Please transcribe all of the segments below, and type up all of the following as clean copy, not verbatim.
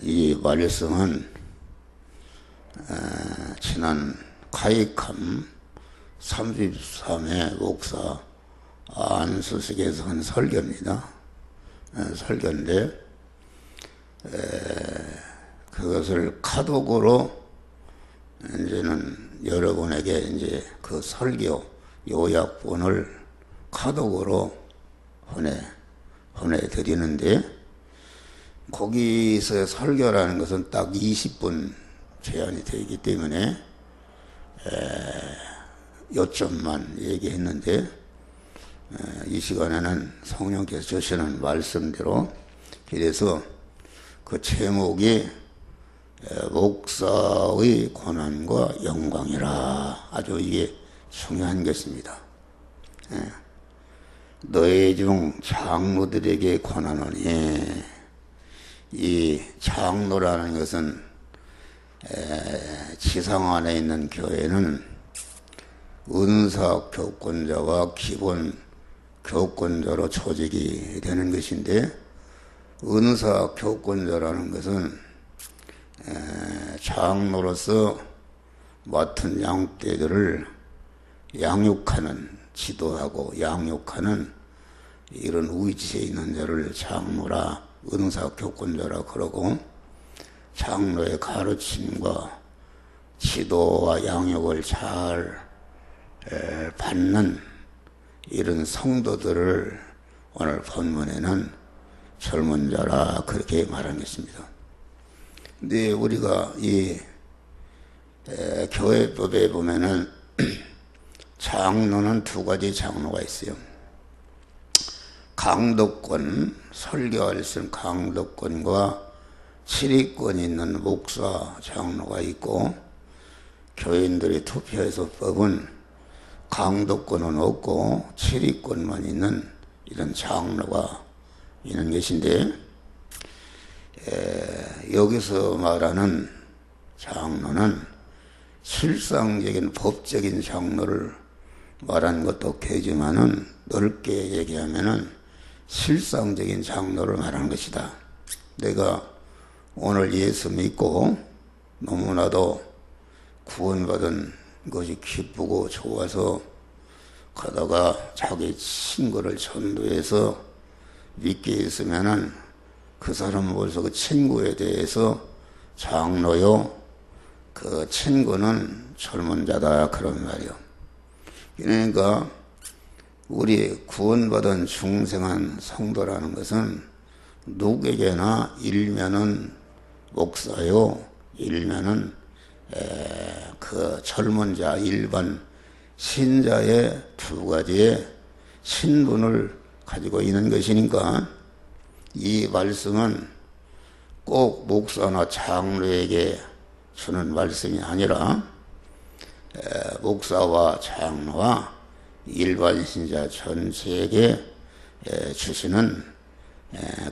이 말씀은 지난 가익함 33회 목사 안수석에서 한 설교입니다. 설교인데 그것을 카독으로 이제는 여러분에게 이제 그 설교 요약본을 카독으로 보내드리는데, 거기서 설교라는 것은 딱 20분 제한이 되어 있기 때문에 요점만 얘기했는데, 이 시간에는 성령께서 주시는 말씀대로, 그래서 그 제목이 목사의 고난과 영광이라, 아주 이게 중요한 것입니다. 너희 중 장로들에게 권하노니, 이 장로라는 것은 지상 안에 있는 교회는 은사 교권자와 기본 교권자로 조직이 되는 것인데, 은사 교권자라는 것은 장로로서 맡은 양떼들을 양육하는, 지도하고 양육하는 이런 위치에 있는 자를 장로라, 은사 교권자라 그러고, 장로의 가르침과 지도와 양육을 잘 받는 이런 성도들을 오늘 본문에는 젊은 자라 그렇게 말한 것입니다. 근데 우리가 이 교회법에 보면은 장로는 두 가지 장로가 있어요. 강독권, 설교할 수 있는 강독권과 치리권이 있는 목사 장로가 있고, 교인들이 투표해서 뽑은 강독권은 없고 치리권만 있는 이런 장로가 있는 것인데, 여기서 말하는 장로는 실상적인 법적인 장로를 말하는 것도 되지만은, 넓게 얘기하면은 실상적인 장로를 말하는 것이다. 내가 오늘 예수 믿고 너무나도 구원받은 것이 기쁘고 좋아서 가다가 자기 친구를 전도해서 믿게 있으면은 그 사람 벌써 그 친구에 대해서 장로요, 그 친구는 젊은 자다, 그런 말이요. 그러니까 우리 구원받은 중생한 성도라는 것은 누구에게나 일면은 목사요, 일면은 그 젊은 자, 일반 신자의 두 가지의 신분을 가지고 있는 것이니까, 이 말씀은 꼭 목사나 장로에게 주는 말씀이 아니라 목사와 장로와 일반 신자 전체에게 주시는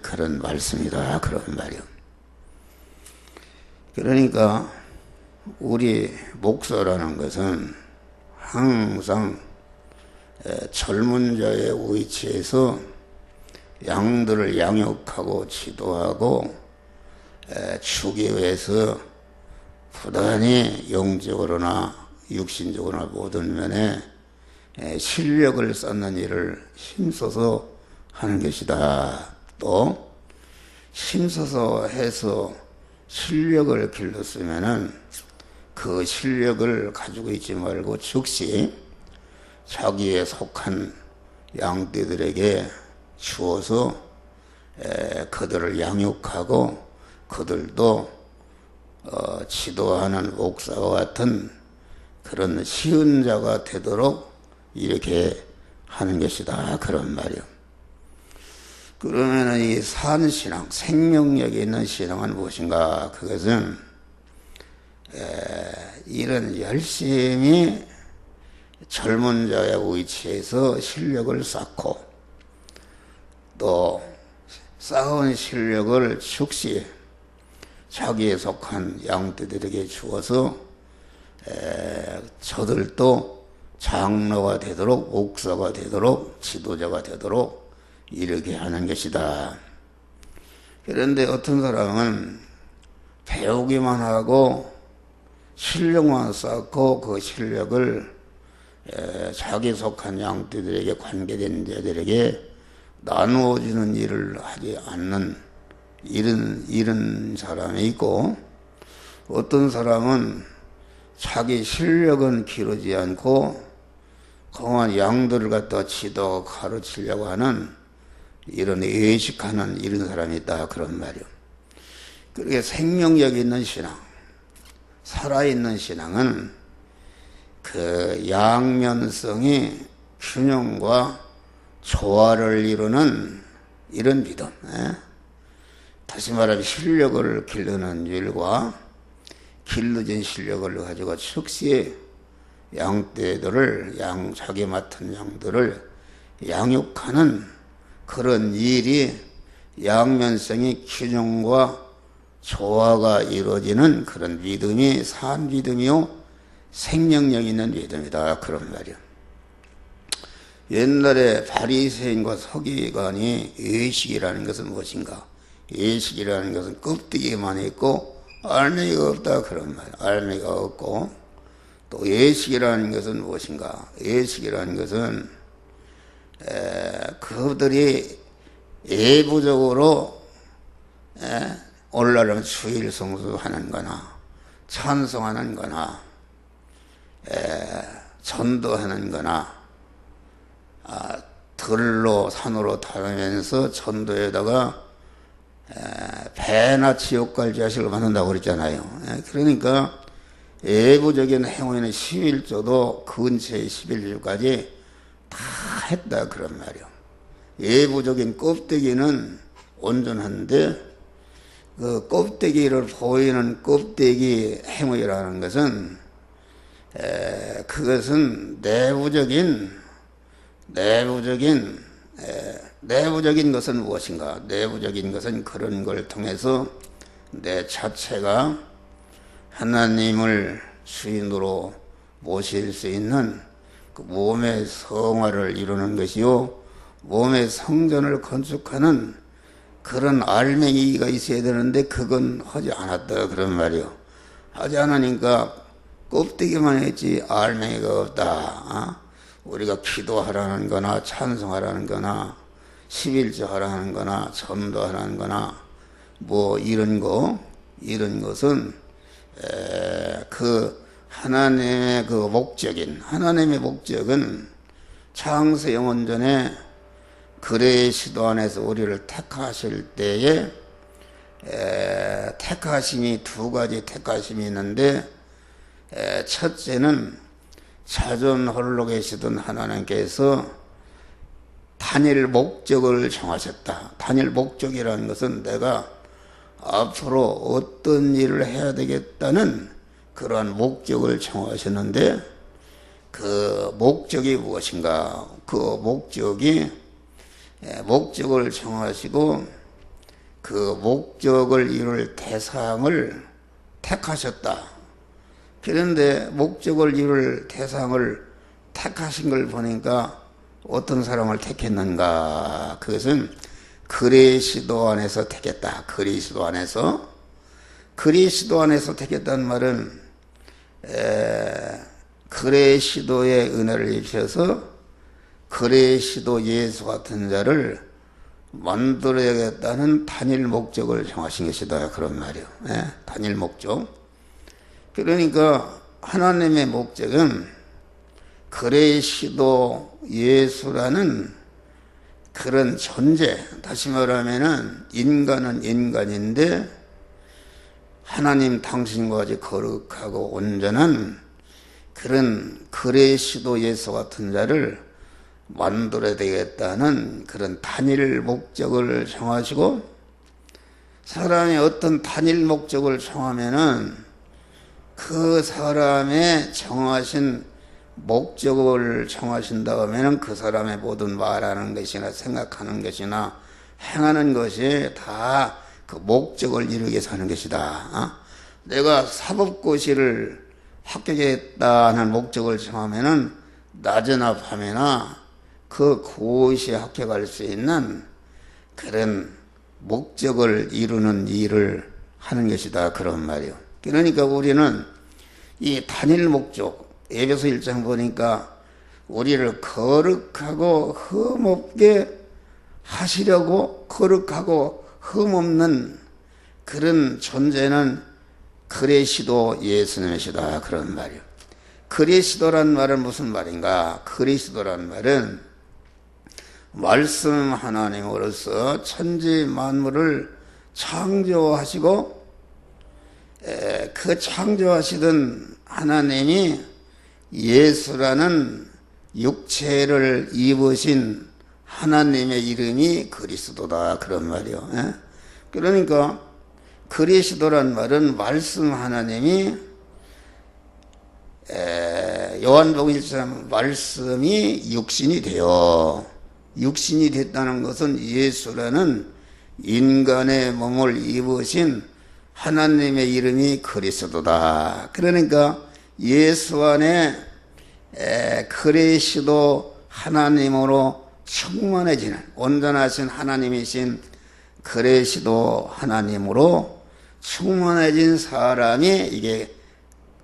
그런 말씀이다, 그런 말이요. 그러니까 우리 목사라는 것은 항상 젊은 자의 위치에서 양들을 양육하고 지도하고 주기 위해서 부단히 영적으로나 육신적으로나 모든 면에 실력을 쌓는 일을 힘써서 하는 것이다. 또 힘써서 해서 실력을 길렀으면은 그 실력을 가지고 있지 말고 즉시 자기에 속한 양떼들에게 주어서 그들을 양육하고 그들도 지도하는 목사와 같은 그런 쉬운 자가 되도록 이렇게 하는 것이다, 그런 말이요. 그러면은 이 산신앙, 생명력이 있는 신앙은 무엇인가? 그것은 이런 열심히 젊은 자의 위치에서 실력을 쌓고, 또 쌓은 실력을 즉시 자기에 속한 양떼들에게 주어서 저들도 장로가 되도록, 목사가 되도록, 지도자가 되도록 이렇게 하는 것이다. 그런데 어떤 사람은 배우기만 하고 실력만 쌓고 그 실력을 자기 속한 양떼들에게 관계된 자들에게 나누어주는 일을 하지 않는 이런 사람이 있고, 어떤 사람은 자기 실력은 기르지 않고 그만 양들을 갖다 지도 가르치려고 하는 이런 외식하는 이런 사람이 있다 그런 말이요. 그렇게 생명력 있는 신앙, 살아있는 신앙은 그 양면성이 균형과 조화를 이루는 이런 믿음. 다시 말하면 실력을 기르는 일과 길러진 실력을 가지고 즉시 양떼들을 자기 맡은 양들을 양육하는 그런 일이 양면성이 균형과 조화가 이루어지는 그런 믿음이 산 믿음이요 생명력 있는 믿음이다 그런 말이야. 옛날에 바리새인과 서기관이 예식이라는 것은 무엇인가? 예식이라는 것은 껍데기만 있고 알맹이가 없다 그런 말이야. 알맹이가 없고, 또 예식이라는 것은 무엇인가? 예식이라는 것은 그들이 예부적으로 오늘날은 주일 성수하는 거나 찬송하는 거나 전도하는 거나 들로 산으로 다니면서 전도에다가 배나 지옥갈 자식을 만든다고 그랬잖아요. 그러니까 예부적인 행위는 11조도 근처의 11조까지 다 했다 그런 말이요. 예부적인 껍데기는 온전한데 그 껍데기를 보이는 껍데기 행위라는 것은 그것은 내부적인 것은 무엇인가? 내부적인 것은 그런 걸 통해서 내 자체가 하나님을 주인으로 모실 수 있는 그 몸의 성화를 이루는 것이요, 몸의 성전을 건축하는 그런 알맹이가 있어야 되는데 그건 하지 않았다 그런 말이요. 하지 않으니까 껍데기만 했지 알맹이가 없다. 우리가 기도하라는 거나 찬송하라는 거나 11조 하라는 거나 전도하라는 거나 뭐 이런 것은 그 하나님의 그 하나님의 목적은 창세 영원전에 그레의 시도 안에서 우리를 택하실 때에 택하심이 두 가지 택하심이 있는데, 첫째는 자존 홀로 계시던 하나님께서 단일 목적을 정하셨다. 단일 목적이라는 것은 내가 앞으로 어떤 일을 해야 되겠다는 그러한 목적을 정하셨는데, 그 목적이 무엇인가? 그 목적을 정하시고 그 목적을 이룰 대상을 택하셨다. 그런데 목적을 이룰 대상을 택하신 걸 보니까 어떤 사람을 택했는가? 그것은 그리스도 안에서 택했다. 그리스도 안에서 택했다는 말은 그리스도의 은혜를 입혀서 그리스도 예수 같은 자를 만들어야겠다는 단일 목적을 정하신 것이다 그런 말이요. 단일 목적. 그러니까 하나님의 목적은 그리스도 예수라는 그런 존재, 다시 말하면은 인간은 인간인데 하나님 당신과 같이 거룩하고 온전한 그런 그리스도 예수 같은 자를 만들어야 되겠다는 그런 단일 목적을 정하시고, 사람이 어떤 단일 목적을 정하면은 그 사람의 정하신 목적을 정하신다고 하면은 그 사람의 모든 말하는 것이나 생각하는 것이나 행하는 것이 다 그 목적을 이루기 위해서 하는 것이다. 내가 사법고시를 합격했다는 목적을 정하면은 낮이나 밤이나 그 고시에 합격할 수 있는 그런 목적을 이루는 일을 하는 것이다. 그런 말이요. 그러니까 우리는 이 단일 목적, 에베소 1장 보니까 우리를 거룩하고 흠없게 하시려고 거룩하고 흠없는 그런 존재는 그리스도 예수님이시다. 그런 말이요. 그리스도란 말은 무슨 말인가? 그리스도란 말은 말씀 하나님으로서 천지 만물을 창조하시고 그 창조하시던 하나님이 예수라는 육체를 입으신 하나님의 이름이 그리스도다. 그런 말이요. 그러니까 그리스도란 말은 말씀 하나님이 요한복음 1장 말씀이 육신이 되어 육신이 됐다는 것은 예수라는 인간의 몸을 입으신 하나님의 이름이 그리스도다. 그러니까 예수 안에 그리스도 하나님으로 충만해지는 온전하신 하나님이신 그리스도 하나님으로 충만해진 사람이 이게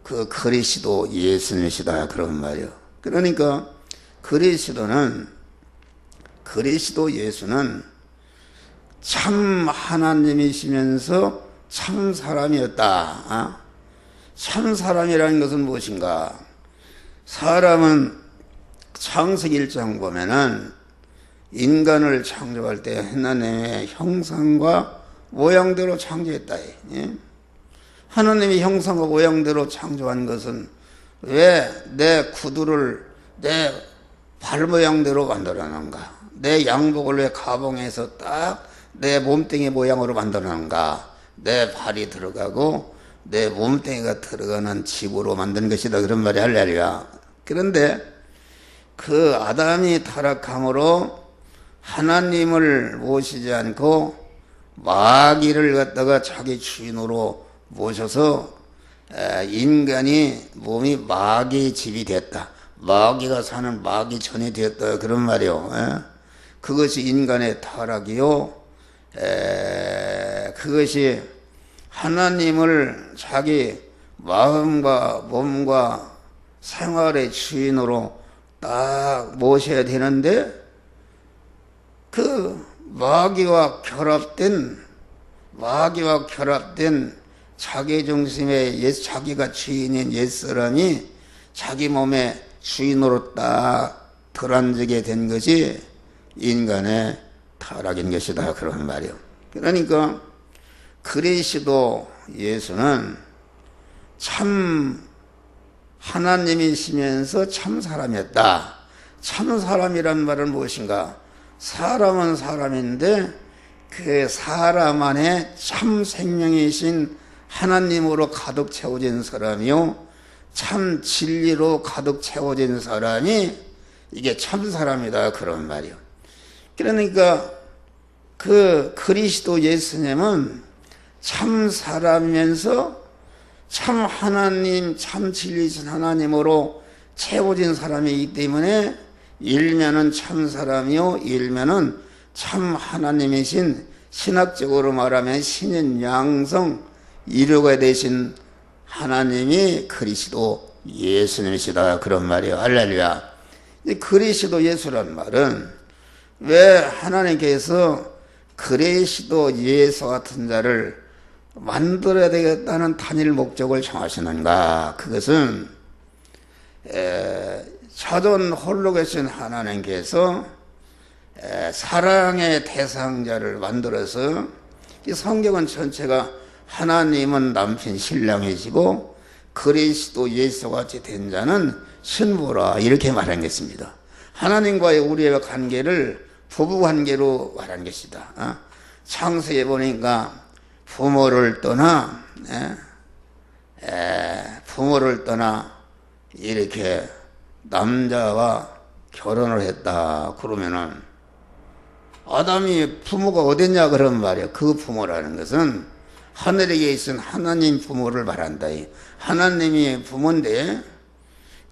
그 그리스도 예수님이시다. 그런 말이요. 그러니까 그리스도 예수는 참 하나님이시면서 참 사람이었다. 참 사람이라는 것은 무엇인가? 사람은 창세기 1장 보면은 인간을 창조할 때 하나님의 형상과 모양대로 창조했다. 하나님의 형상과 모양대로 창조한 것은 왜 내 구두를 내 발 모양대로 만들어놨는가? 내 양복을 왜 가봉해서 딱 내 몸뚱이 모양으로 만들어놨는가? 내 발이 들어가고 내 몸뚱이가 들어가는 집으로 만든 것이다. 그런 말이 할렐루야. 그런데 그 아담이 타락함으로 하나님을 모시지 않고 마귀를 갖다가 자기 주인으로 모셔서 인간이 몸이 마귀 집이 됐다. 마귀가 사는 마귀 전이 되었다. 그런 말이요. 그것이 인간의 타락이요. 그것이 하나님을 자기 마음과 몸과 생활의 주인으로 딱 모셔야 되는데 그 마귀와 결합된 자기 중심의 자기가 주인인 옛사람이 자기 몸의 주인으로 딱 들어앉게 된 것이 인간의 타락인 것이다. 그런 말이요. 그러니까 그리스도 예수는 참 하나님이시면서 참 사람이었다. 참 사람이란 말은 무엇인가? 사람은 사람인데 그 사람 안에 참 생명이신 하나님으로 가득 채워진 사람이요, 참 진리로 가득 채워진 사람이 이게 참 사람이다. 그런 말이요. 그러니까 그 그리스도 예수님은 참 사람이면서 참 하나님, 참 진리신 하나님으로 채워진 사람이기 때문에 일면은 참 사람이요, 일면은 참 하나님이신, 신학적으로 말하면 신인 양성 이루가 되신 하나님이 그리스도 예수님이시다. 그런 말이에요. 할렐루야. 그리스도 예수란 말은 왜 하나님께서 그리스도 예수 같은 자를 만들어야 되겠다는 단일 목적을 정하시는가? 그것은 자존 홀로 계신 하나님께서 사랑의 대상자를 만들어서, 이 성경은 전체가 하나님은 남편 신랑이시고 그리스도 예수같이 된 자는 신부라 이렇게 말한 것입니다. 하나님과의 우리의 관계를 부부관계로 말한 것이다. 창세기에 보니까 부모를 떠나 이렇게 남자와 결혼을 했다. 그러면은 아담이 부모가 어딨냐 그런 말이야. 그 부모라는 것은 하늘에 계신 하나님 부모를 말한다. 하나님이 부모인데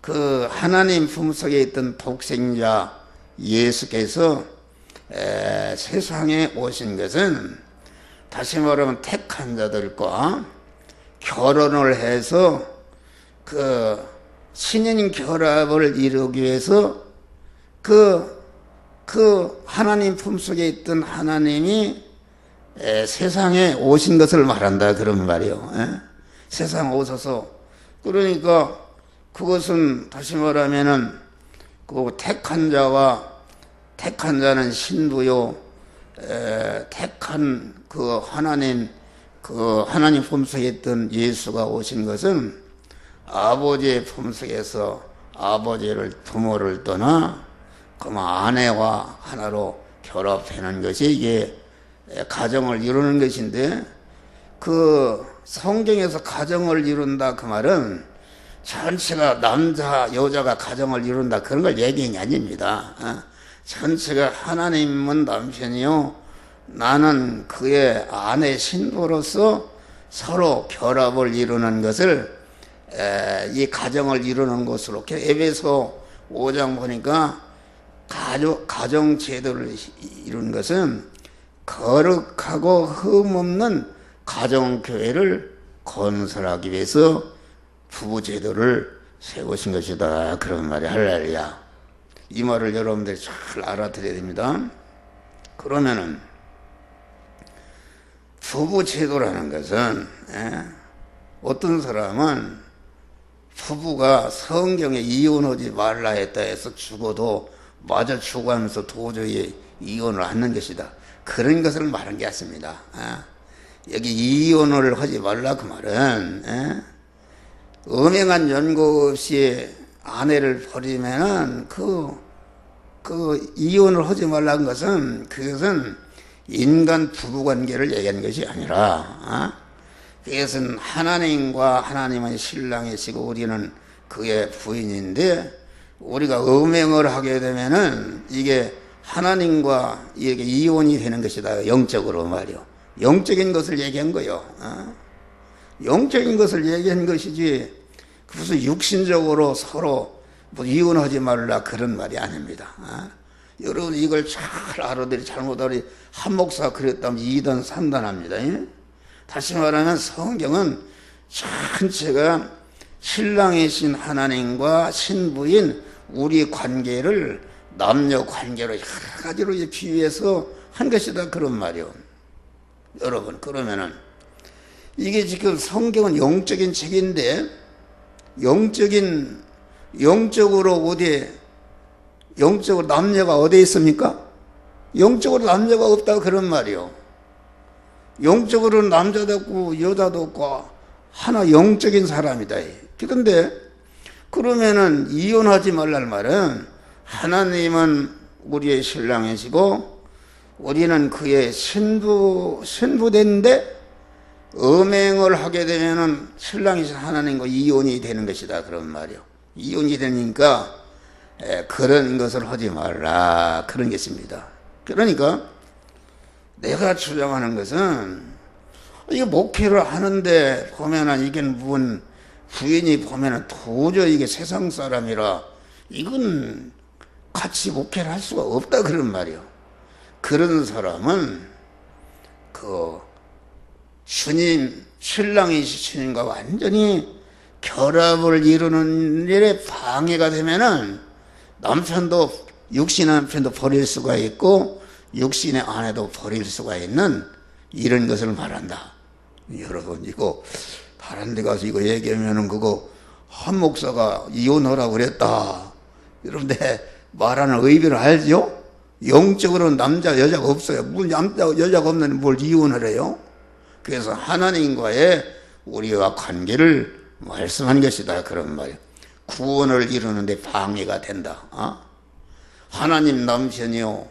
그 하나님 품속에 있던 독생자 예수께서 세상에 오신 것은 다시 말하면 택한 자들과 결혼을 해서 그 신인 결합을 이루기 위해서 그 하나님 품속에 있던 하나님이 세상에 오신 것을 말한다 그런 말이요. 세상 오셔서 그러니까 그것은 다시 말하면은 그 택한 자는 신부요. 택한 그 하나님 품속에 있던 예수가 오신 것은 아버지의 품속에서 아버지를 부모를 떠나 그만 아내와 하나로 결합하는 것이 이게 가정을 이루는 것인데 그 성경에서 가정을 이룬다 그 말은 전체가 남자 여자가 가정을 이룬다 그런 걸 얘기한 게 아닙니다. 전체가 하나님은 남편이요 나는 그의 아내 신부로서 서로 결합을 이루는 것을 이 가정을 이루는 것으로 에베소 5장 보니까 가정 제도를 이루는 것은 거룩하고 흠없는 가정교회를 건설하기 위해서 부부 제도를 세우신 것이다 그런 말이 할렐루야. 이 말을 여러분들이 잘 알아들어야 됩니다. 그러면은 부부 제도라는 것은 어떤 사람은 부부가 성경에 이혼하지 말라 했다 해서 죽어도 마저 죽어가면서 도저히 이혼을 하는 것이다 그런 것을 말한 게 같습니다. 여기 이혼을 하지 말라 그 말은 음행한 연고 없이 아내를 버리면은 그 이혼을 하지 말라는 것은 그것은 인간 부부관계를 얘기하는 것이 아니라 그것은 하나님과 하나님은 신랑이시고 우리는 그의 부인인데 우리가 음행을 하게 되면은 이게 하나님과 이게 이혼이 되는 것이다 영적으로 말이요. 영적인 것을 얘기한 거요. 영적인 것을 얘기한 것이지 무슨 육신적으로 서로 뭐 이혼하지 말라 그런 말이 아닙니다. 여러분 이걸 잘 알아들이 잘못 알아 한 목사가 그랬다면 2단 3단합니다. 다시 말하면 성경은 전체가 신랑이신 하나님과 신부인 우리 관계를 남녀 관계로 여러 가지로 비유해서 한 것이다 그런 말이요. 여러분 그러면은 이게 지금 성경은 영적인 책인데 영적으로 남녀가 어디에 있습니까? 영적으로 남녀가 없다 그런 말이요. 영적으로는 남자도 없고 여자도 없고 하나 영적인 사람이다. 그런데 그러면은 이혼하지 말란 말은 하나님은 우리의 신랑이시고 우리는 그의 신부된데 음행을 하게 되면은 신랑이신 하나님과 이혼이 되는 것이다 그런 말이요. 이혼이 되니까 그런 것을 하지 말라 그런 것입니다. 그러니까 내가 주장하는 것은 이게 목회를 하는데 보면은 이게 무슨 부인이 보면은 도저히 이게 세상 사람이라 이건 같이 목회를 할 수가 없다 그런 말이요. 그런 사람은 그 주님 신랑이신 주님과 완전히 결합을 이루는 일에 방해가 되면은 남편도 육신의 남편도 버릴 수가 있고 육신의 아내도 버릴 수가 있는 이런 것을 말한다. 여러분 이거 다른 데 가서 이거 얘기하면은 그거 한 목사가 이혼하라고 그랬다. 여러분들 말하는 의미를 알죠? 영적으로는 남자 여자가 없어요. 무슨 남자 여자가 없는데 뭘 이혼을 해요? 그래서 하나님과의 우리와 관계를 말씀한 것이다 그런 말이에요. 구원을 이루는데 방해가 된다. 하나님 남편이요.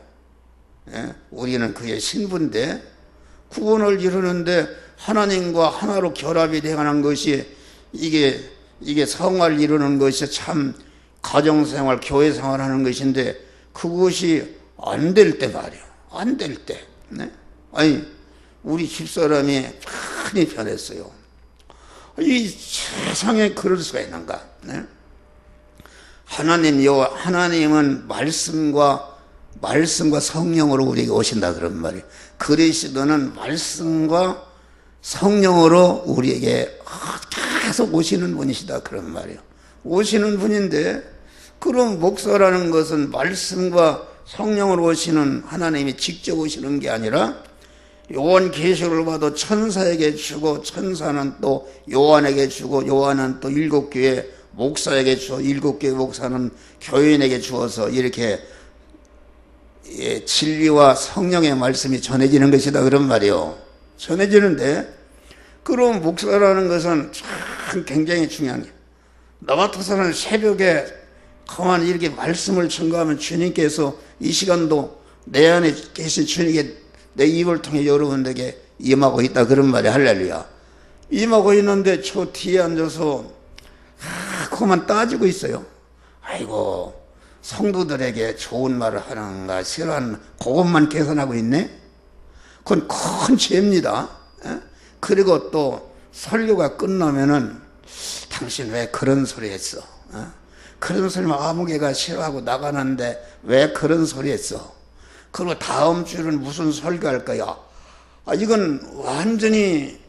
우리는 그의 신부인데 구원을 이루는데 하나님과 하나로 결합이 되어가는 것이 이게 성화를 이루는 것이 참 가정생활, 교회생활하는 것인데 그것이 안 될 때 말이에요. 안 될 때. 아니 우리 집사람이 많이 변했어요. 이 세상에 그럴 수가 있는가? 하나님은 말씀과 성령으로 우리에게 오신다 그런 말이에요. 그리스도는 말씀과 성령으로 우리에게 계속 오시는 분이시다 그런 말이에요. 오시는 분인데, 그럼 목사라는 것은 말씀과 성령으로 오시는 하나님이 직접 오시는 게 아니라 요한계시록을 봐도 천사에게 주고, 천사는 또 요한에게 주고, 요한은 또 7교회 목사에게 주어 7교회 목사는 교인에게 주어서 이렇게 진리와 성령의 말씀이 전해지는 것이다 그런 말이요. 전해지는데, 그럼 목사라는 것은 참 굉장히 중요한 게, 나 같아서는 새벽에 가만히 이렇게 말씀을 증거하면 주님께서 이 시간도 내 안에 계신 주님께 내 입을 통해 여러분에게 임하고 있다 그런 말이 할렐루야. 임하고 있는데 저 뒤에 앉아서 그만 따지고 있어요. 아이고, 성도들에게 좋은 말을 하는가 싫어하는 그것만 계산하고 있네. 그건 큰 죄입니다. 그리고 또 설교가 끝나면은 당신 왜 그런 소리 했어? 그런 소리만 아무 개가 싫어하고 나가는데 왜 그런 소리 했어? 그리고 다음 주는 무슨 설교할 거야? 이건 완전히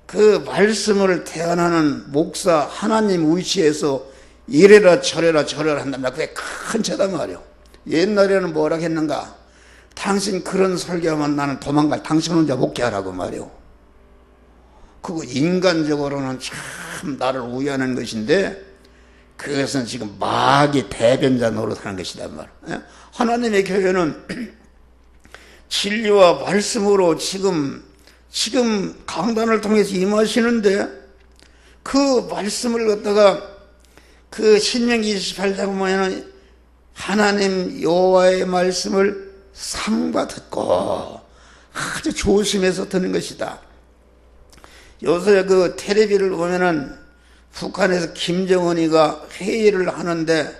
그 말씀을 대안하는 목사 하나님 위치에서 이래라 저래라 한단다. 그게 큰 죄다 말이요. 옛날에는 뭐라 했는가? 당신 그런 설교하면 나는 도망갈, 당신 혼자 목회하라고 말이요. 그거 인간적으로는 참 나를 우애하는 것인데, 그것은 지금 마귀 대변자 노릇하는 것이다 말이야. 하나님의 교회는 진리와 말씀으로 지금 강단을 통해서 임하시는데, 그 말씀을 갖다가 그 신명기 28장 보면은 하나님 여호와의 말씀을 상바 듣고 아주 조심해서 듣는 것이다. 요새 그 텔레비를 보면은 북한에서 김정은이가 회의를 하는데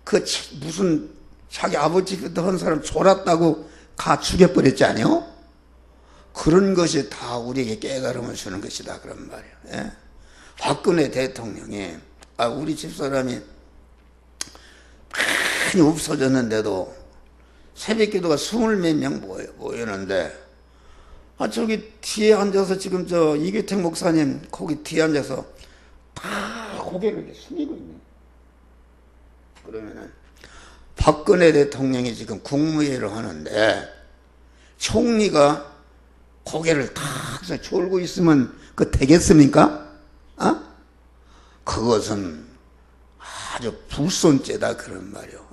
그 무슨 자기 아버지부터 한 사람 졸았다고 가 죽여버렸지 않아요? 그런 것이 다 우리에게 깨달음을 주는 것이다 그런 말이에요. 예? 박근혜 대통령이 우리 집사람이 많이 없어졌는데도 새벽기도가 20몇 명 모였는데, 저기 뒤에 앉아서 지금 저 이규택 목사님 거기 뒤에 앉아서 다 고개를 이렇게 숙이고 있네. 그러면은 박근혜 대통령이 지금 국무회의를 하는데 총리가 고개를 탁 졸고 있으면 그 되겠습니까? 그것은 아주 불손죄다 그런 말이요.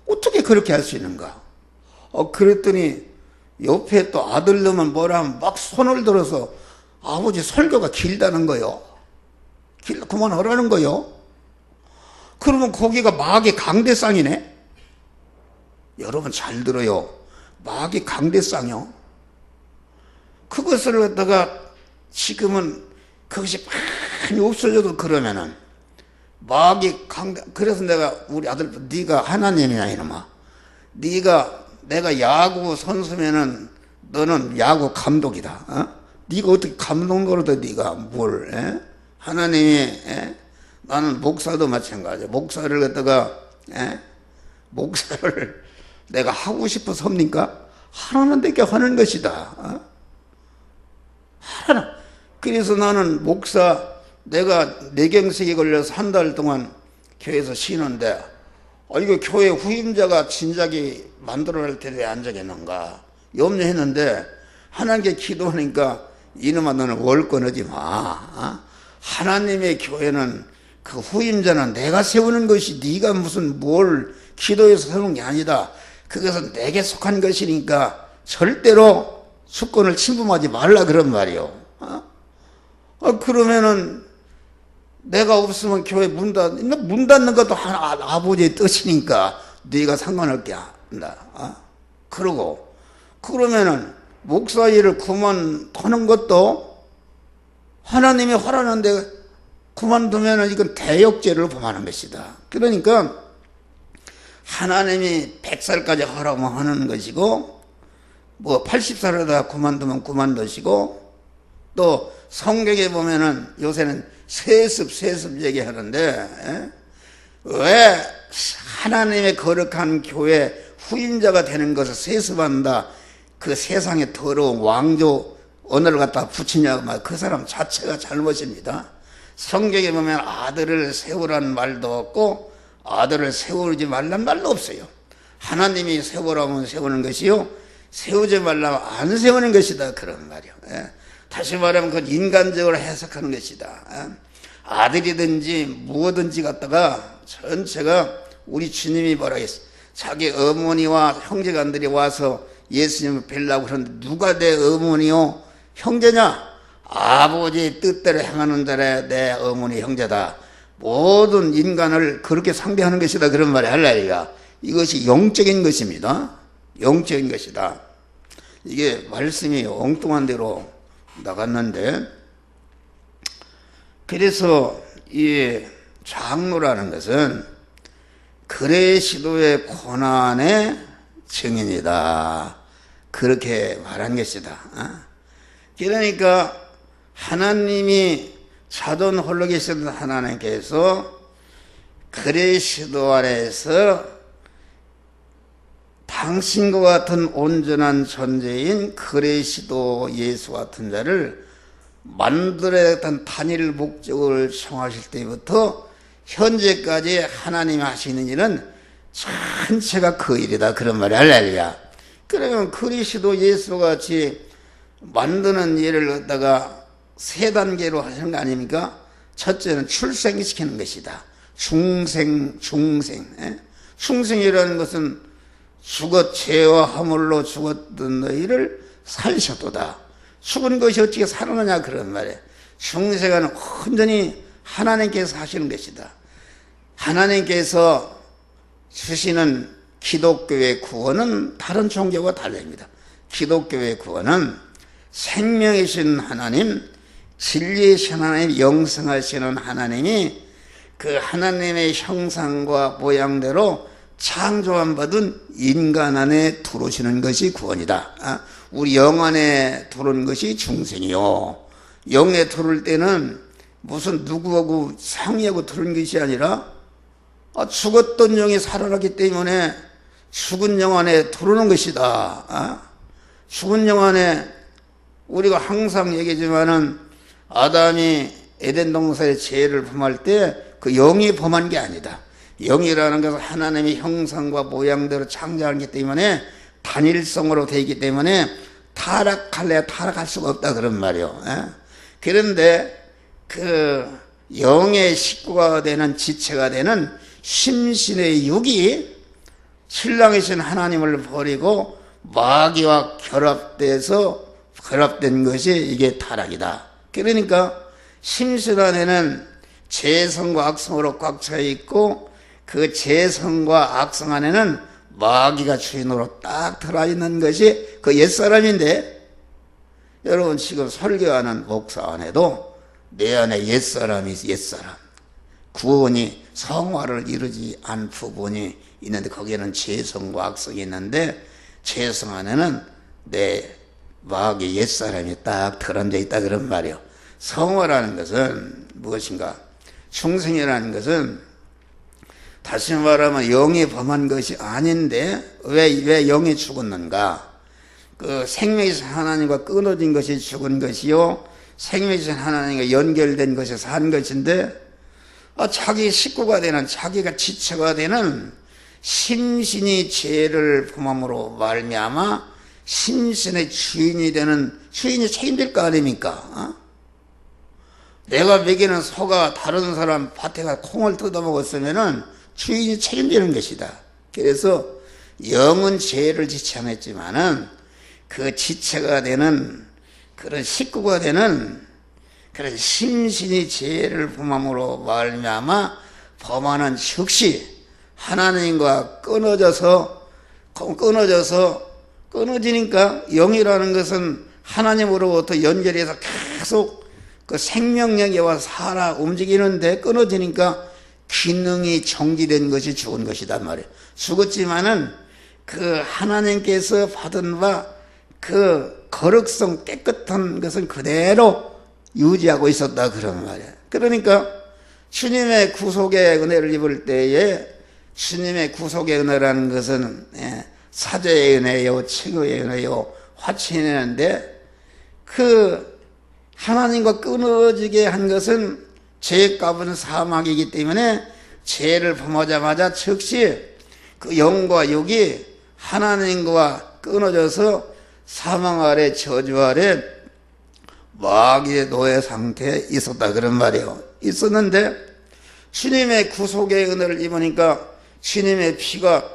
어떻게 그렇게 할 수 있는가? 그랬더니 옆에 또 아들놈은 뭐라 하면 막 손을 들어서 아버지 설교가 길다는 거요. 그만하라는 거요. 그러면 거기가 마귀 강대상이네. 여러분 잘 들어요. 마귀 강대상이요. 그것을 갖다가 지금은 그것이 많이 없어져도 그러면은 마귀 강대. 그래서 내가 우리 아들, 네가 하나님이야 이놈아. 내가 야구 선수면은 너는 야구 감독이다. 네가 어떻게 감독 노릇해? 네가 뭘? 하나님이 나는 목사도 마찬가지야. 목사를 갖다가 목사를 내가 하고 싶어서 합니까? 하나님 되게 하는 것이다. 하나. 그래서 나는 목사, 내가 뇌경색에 걸려서 한 달 동안 교회에서 쉬는데, 이거 교회 후임자가 진작에 만들어낼 때 왜 안 적였는가 염려했는데, 하나님께 기도하니까 이놈아 너는 월 끊지 마. 하나님의 교회는 그 후임자는 내가 세우는 것이 네가 무슨 뭘 기도해서 세우는 게 아니다. 그것은 내게 속한 것이니까 절대로 수권을 침범하지 말라 그런 말이요. 그러면은 내가 없으면 교회 문 닫는 것도 아버지의 뜻이니까 네가 상관없게 한다. 그러면은 목사 일을 그만두는 것도 하나님이 하라는데 그만두면은 이건 대역죄를 범하는 것이다. 그러니까 하나님이 100살까지 하라고 하는 것이고, 뭐 80살에다 그만두면 그만두시고, 또 성경에 보면은 요새는 세습 얘기하는데, 왜 하나님의 거룩한 교회 후임자가 되는 것을 세습한다. 그 세상에 더러운 왕조 언어를 갖다 붙이냐고 그 사람 자체가 잘못입니다. 성경에 보면 아들을 세우라는 말도 없고 아들을 세우지 말란 말도 없어요. 하나님이 세우라면 세우는 것이요, 세우지 말라면 안 세우는 것이다, 그런 말이요. 다시 말하면 그건 인간적으로 해석하는 것이다. 아들이든지 무엇든지 갖다가 전체가 우리 주님이 뭐라 했어? 자기 어머니와 형제간들이 와서 예수님을 뵈려고 그러는데 누가 내 어머니요 형제냐? 아버지의 뜻대로 행하는 자라 내 어머니 형제다. 모든 인간을 그렇게 상대하는 것이다, 그런 말이 할렐루야. 이것이 영적인 것입니다. 영적인 것이다. 이게 말씀이 엉뚱한 대로 나갔는데, 그래서 이 장로라는 것은 그레시도의 고난의 증인이다, 그렇게 말한 것이다. 그러니까 하나님이 자돈 홀로 계시던 하나님께서 그레시도 안에서 당신과 같은 온전한 존재인 그레시도 예수 같은 자를 만들어야 했던 단일 목적을 청하실 때부터 현재까지 하나님이 하시는 일은 전체가 그 일이다, 그런 말이 할렐루야. 그러면 그리스도 예수같이 만드는 일을 갖다가 세 단계로 하시는 거 아닙니까? 첫째는 출생시키는 것이다. 중생. 충생이라는 것은 죄와 허물로 죽었던 너희를 살리셨도다. 죽은 것이 어떻게 살아나냐, 그런 말이에요. 중생은 온전히 하나님께서 하시는 것이다. 하나님께서 주시는 기독교의 구원은 다른 종교와 다릅니다. 기독교의 구원은 생명이신 하나님, 진리이신 하나님, 영생하시는 하나님이 그 하나님의 형상과 모양대로 창조함 받은 인간 안에 들어오시는 것이 구원이다. 우리 영 안에 들어오는 것이 중생이요, 영에 들어올 때는 무슨 누구하고 상의하고 들은 것이 아니라 죽었던 영이 살아나기 때문에 죽은 영 안에 들어오는 것이다. 죽은 영 안에, 우리가 항상 얘기하지만은 아담이 에덴 동산의 죄를 범할 때 그 영이 범한 게 아니다. 영이라는 것은 하나님의 형상과 모양대로 창조하기 때문에 단일성으로 되기 때문에 타락할래 타락할 수가 없다, 그런 말이요. 그런데 그 영의 식구가 되는, 지체가 되는 심신의 육이 신랑이신 하나님을 버리고 마귀와 결합된 것이 이게 타락이다. 그러니까 심신 안에는 재성과 악성으로 꽉 차 있고 그 재성과 악성 안에는 마귀가 주인으로 딱 들어있는 것이 그 옛사람인데, 여러분 지금 설교하는 목사 안에도 내 안에 옛사람이 있어. 옛사람 구원이 성화를 이루지 않은 부분이 있는데 거기에는 재성과 악성이 있는데, 재성 안에는 내 마귀 옛사람이 딱 들어앉아 있다, 그런 말이요. 성화라는 것은 무엇인가? 중생이라는 것은 다시 말하면 영이 범한 것이 아닌데 왜 영이 죽었는가? 그 생명이신 하나님과 끊어진 것이 죽은 것이요, 생명이신 하나님과 연결된 것이 산 것인데, 자기 식구가 되는, 자기가 지체가 되는 심신이 죄를 범함으로 말미암아 심신의 주인이 되는, 주인이 책임질 거 아닙니까? 내가 먹이는 소가 다른 사람 밭에 가서 콩을 뜯어먹었으면은 주인이 책임지는 것이다. 그래서 영은 죄를 지체 안 했지만은 그 지체가 되는, 그런 식구가 되는 그런 심신이 죄를 범함으로 말미암아 범하는 즉시 하나님과 끊어지니까, 영이라는 것은 하나님으로부터 연결해서 계속 그 생명력에 와서 살아 움직이는데 끊어지니까 기능이 정지된 것이 죽은 것이단 말이에요. 죽었지만은 그 하나님께서 받은 바 그 거룩성 깨끗한 것은 그대로 유지하고 있었다, 그런 말이에요. 그러니까 주님의 구속의 은혜를 입을 때에, 주님의 구속의 은혜라는 것은 사죄의 은혜요, 칭의의 은혜요, 화친했는데 그 하나님과 끊어지게 한 것은 죄값은 사망이기 때문에 죄를 범하자마자 즉시 그 영과 육이 하나님과 끊어져서 사망 아래 저주 아래 마귀의 노예 상태에 있었다 그런 말이에요. 있었는데 주님의 구속의 은혜를 입으니까 주님의 피가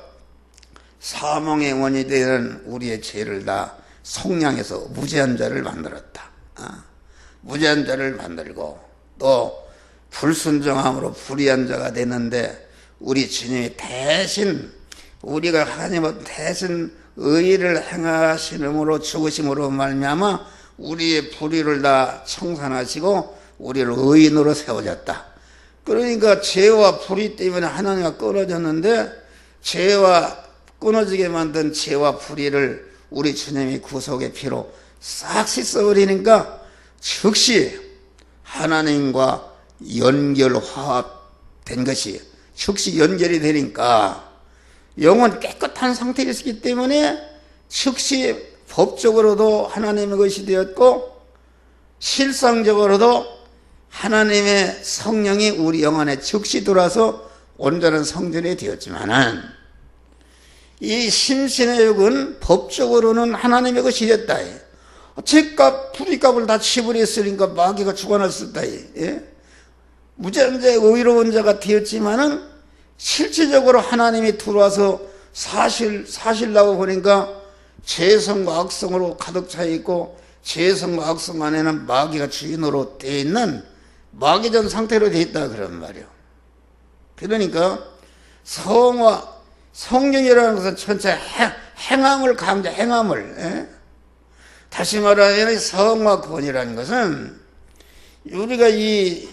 사망의 원이 되는 우리의 죄를 다 속량해서 무죄한 자를 만들었다. 무죄한 자를 만들고 또 불순종함으로 불의한 자가 되는데 우리 주님이 대신 우리가 하나님은 대신 의를 행하시므로 죽으심으로 말미암아 우리의 불의를 다 청산하시고 우리를 의인으로 세워졌다. 그러니까 죄와 불의 때문에 하나님과 끊어졌는데 죄와 끊어지게 만든 죄와 불의를 우리 주님이 구속의 피로 싹 씻어버리니까 즉시 하나님과 연결 화합된 것이 즉시 연결이 되니까 영은 깨끗한 상태에 있었기 때문에 즉시 법적으로도 하나님의 것이 되었고 실상적으로도 하나님의 성령이 우리 영 안에 즉시 들어와서 온전한 성전이 되었지만은 이 심신의 육은 법적으로는 하나님의 것이 됐다. 죄값, 불의값을 다 치부렸으니까 마귀가 주관했었다. 무죄한 자, 의로운 자가 되었지만은 실질적으로 하나님이 들어와서 사실라고 보니까 죄성과 악성으로 가득 차 있고 죄성과 악성 안에는 마귀가 주인으로 되어 있는 마귀전 상태로 되어 있다 그런 말이에요. 그러니까 성경이라는 것은 전체 행함을 강조, 행함을. 다시 말하면 성과 권이라는 것은 우리가 이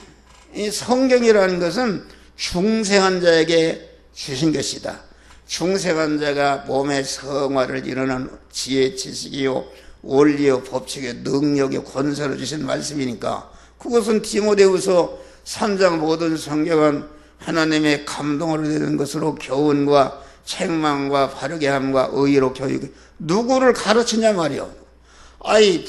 성경이라는 것은 중생한 자에게 주신 것이다. 중생한 자가 몸의 성화를 이루는 지혜, 지식이요, 원리요, 법칙요, 능력요, 권세를 주신 말씀이니까 그것은 디모데후서 3장 모든 성경은 하나님의 감동으로 되는 것으로 교훈과 책망과 바르게 함과 의로 교육. 누구를 가르치냐 말이요.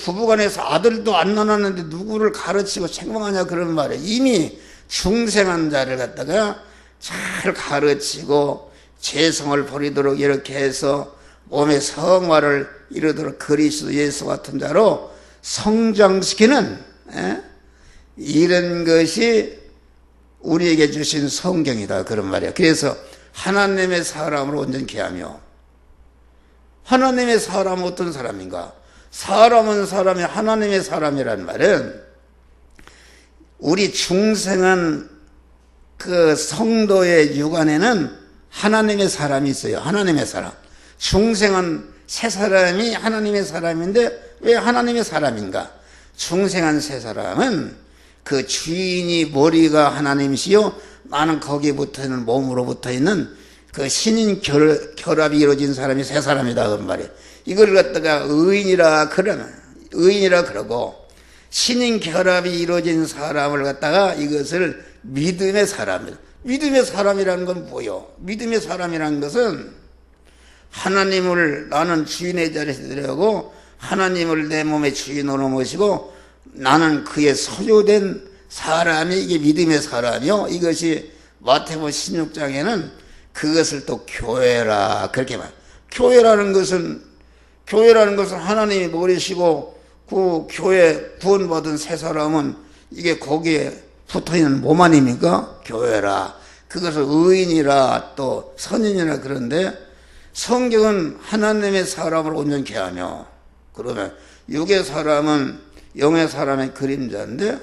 부부간에서 아들도 안 낳았는데 누구를 가르치고 책망하냐 그런 말이에요. 이미 중생한 자를 갖다가 잘 가르치고 죄성을 버리도록 이렇게 해서 몸의 성화를 이루도록 그리스도 예수 같은 자로 성장시키는 이런 것이 우리에게 주신 성경이다 그런 말이에요. 그래서 하나님의 사람으로 온전케 하며 하나님의 사람은 어떤 사람인가? 사람은 사람이 하나님의 사람이란 말은 우리 중생한 그 성도의 육안에는 하나님의 사람이 있어요. 하나님의 사람. 중생한 세 사람이 하나님의 사람인데 왜 하나님의 사람인가? 중생한 세 사람은 그 주인이 머리가 하나님이시요 나는 거기에 붙어있는 몸으로 붙어있는 그 신인 결합이 이루어진 사람이 세 사람이다 그 말이에요. 이걸 갖다가 의인이라 그러고 신인 결합이 이루어진 사람을 갖다가 이것을 믿음의 사람이다. 믿음의 사람이라는 건 뭐요? 믿음의 사람이라는 것은 하나님을 나는 주인의 자리에서 드려고 하나님을 내 몸의 주인으로 모시고 나는 그의 소유된 사람이 이게 믿음의 사람이요. 이것이 마태복음 16장에는 그것을 또 교회라 그렇게 말. 교회라는 것은 하나님이 머리시고 그 교회 구원받은 세 사람은 이게 거기에 붙어있는 몸 아닙니까? 교회라. 그것을 의인이라 또 선인이라 그런데 성경은 하나님의 사람을 온전케 하며 그러면 육의 사람은 영의 사람의 그림자인데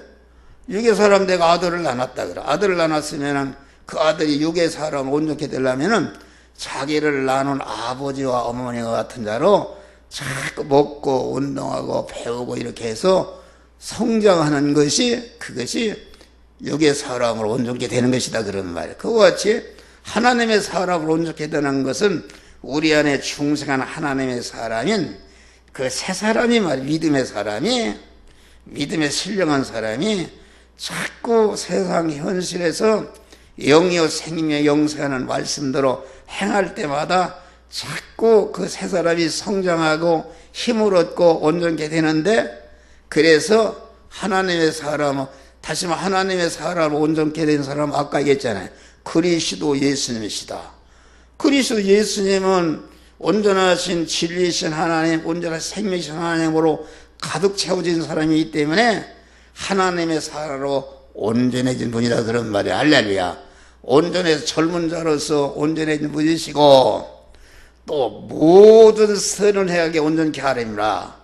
육의 사람 내가 아들을 낳았다 그래. 아들을 낳았으면 그 아들이 육의 사람을 온전케 되려면은 자기를 낳은 아버지와 어머니와 같은 자로 자꾸 먹고 운동하고 배우고 이렇게 해서 성장하는 것이 그것이 육의 사람으로 온전케 되는 것이다 그런 말이에요. 그와 같이 하나님의 사람으로 온전케 되는 것은 우리 안에 중생한 하나님의 사람인 그 세 사람이 말이에요. 믿음의 사람이 믿음에 신령한 사람이 자꾸 세상 현실에서 영이요 생명이요 영생하는 말씀대로 행할 때마다 자꾸 그 세 사람이 성장하고 힘을 얻고 온전케 되는데, 그래서 하나님의 사람, 다시 말해 하나님의 사람 온전케 된 사람 아까 얘기했잖아요. 그리스도 예수님이시다. 그리스도 예수님은 온전하신 진리이신 하나님, 온전하신 생명이신 하나님으로 가득 채워진 사람이기 때문에 하나님의 사람으로 온전해진 분이다, 그런 말이야. 할렐루야. 온전해서 젊은 자로서 온전해진 분이시고, 또 모든 선을 행하게 온전케 하렵니다.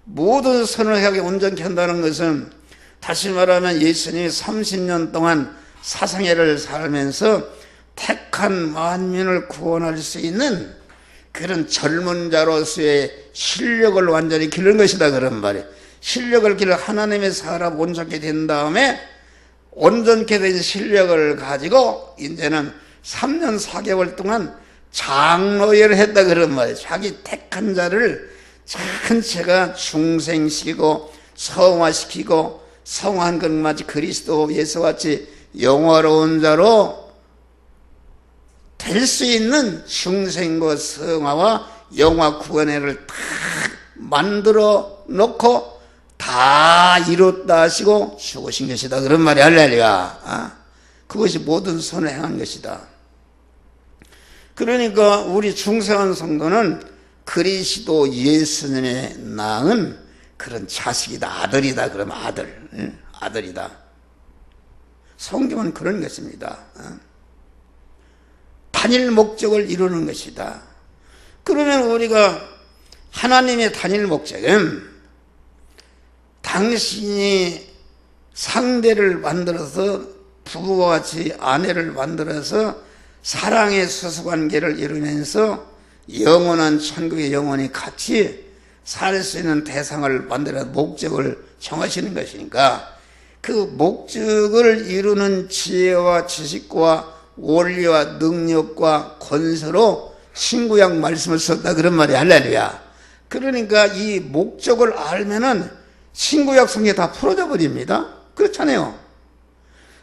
모든 선을 행하게 온전케 한다는 것은 다시 말하면 예수님이 30년 동안 사상애를 살면서 택한 만민을 구원할 수 있는 그런 젊은 자로서의 실력을 완전히 기르는 것이다, 그런 말이에요. 실력을 기르 하나님의 사람 온전케 된 다음에 온전케 된 실력을 가지고 이제는 3년 4개월 동안 장로회를 했다, 그런 말이에요. 자기 택한 자를 전체가 중생시키고 성화시키고 성화한 것마치 그리스도 예수같이 영화로운 자로 될 수 있는 중생과 성화와 영화 구원회를 다 만들어 놓고 다 이뤘다 하시고 죽으신 것이다, 그런 말이 할렐루야. 그것이 모든 선을 행한 것이다. 그러니까 우리 중생한 성도는 그리스도 예수님의 낳은 그런 자식이다, 아들이다. 그러면 아들이다. 성경은 그런 것입니다. 단일 목적을 이루는 것이다. 그러면 우리가 하나님의 단일 목적은 당신이 상대를 만들어서 부부와 같이 아내를 만들어서 사랑의 수수관계를 이루면서 영원한 천국의 영원히 같이 살 수 있는 대상을 만들어 목적을 정하시는 것이니까, 그 목적을 이루는 지혜와 지식과 원리와 능력과 권세로 신구약 말씀을 썼다, 그런 말이 할렐루야. 그러니까 이 목적을 알면은 신구약 성경이 다 풀어져 버립니다. 그렇잖아요.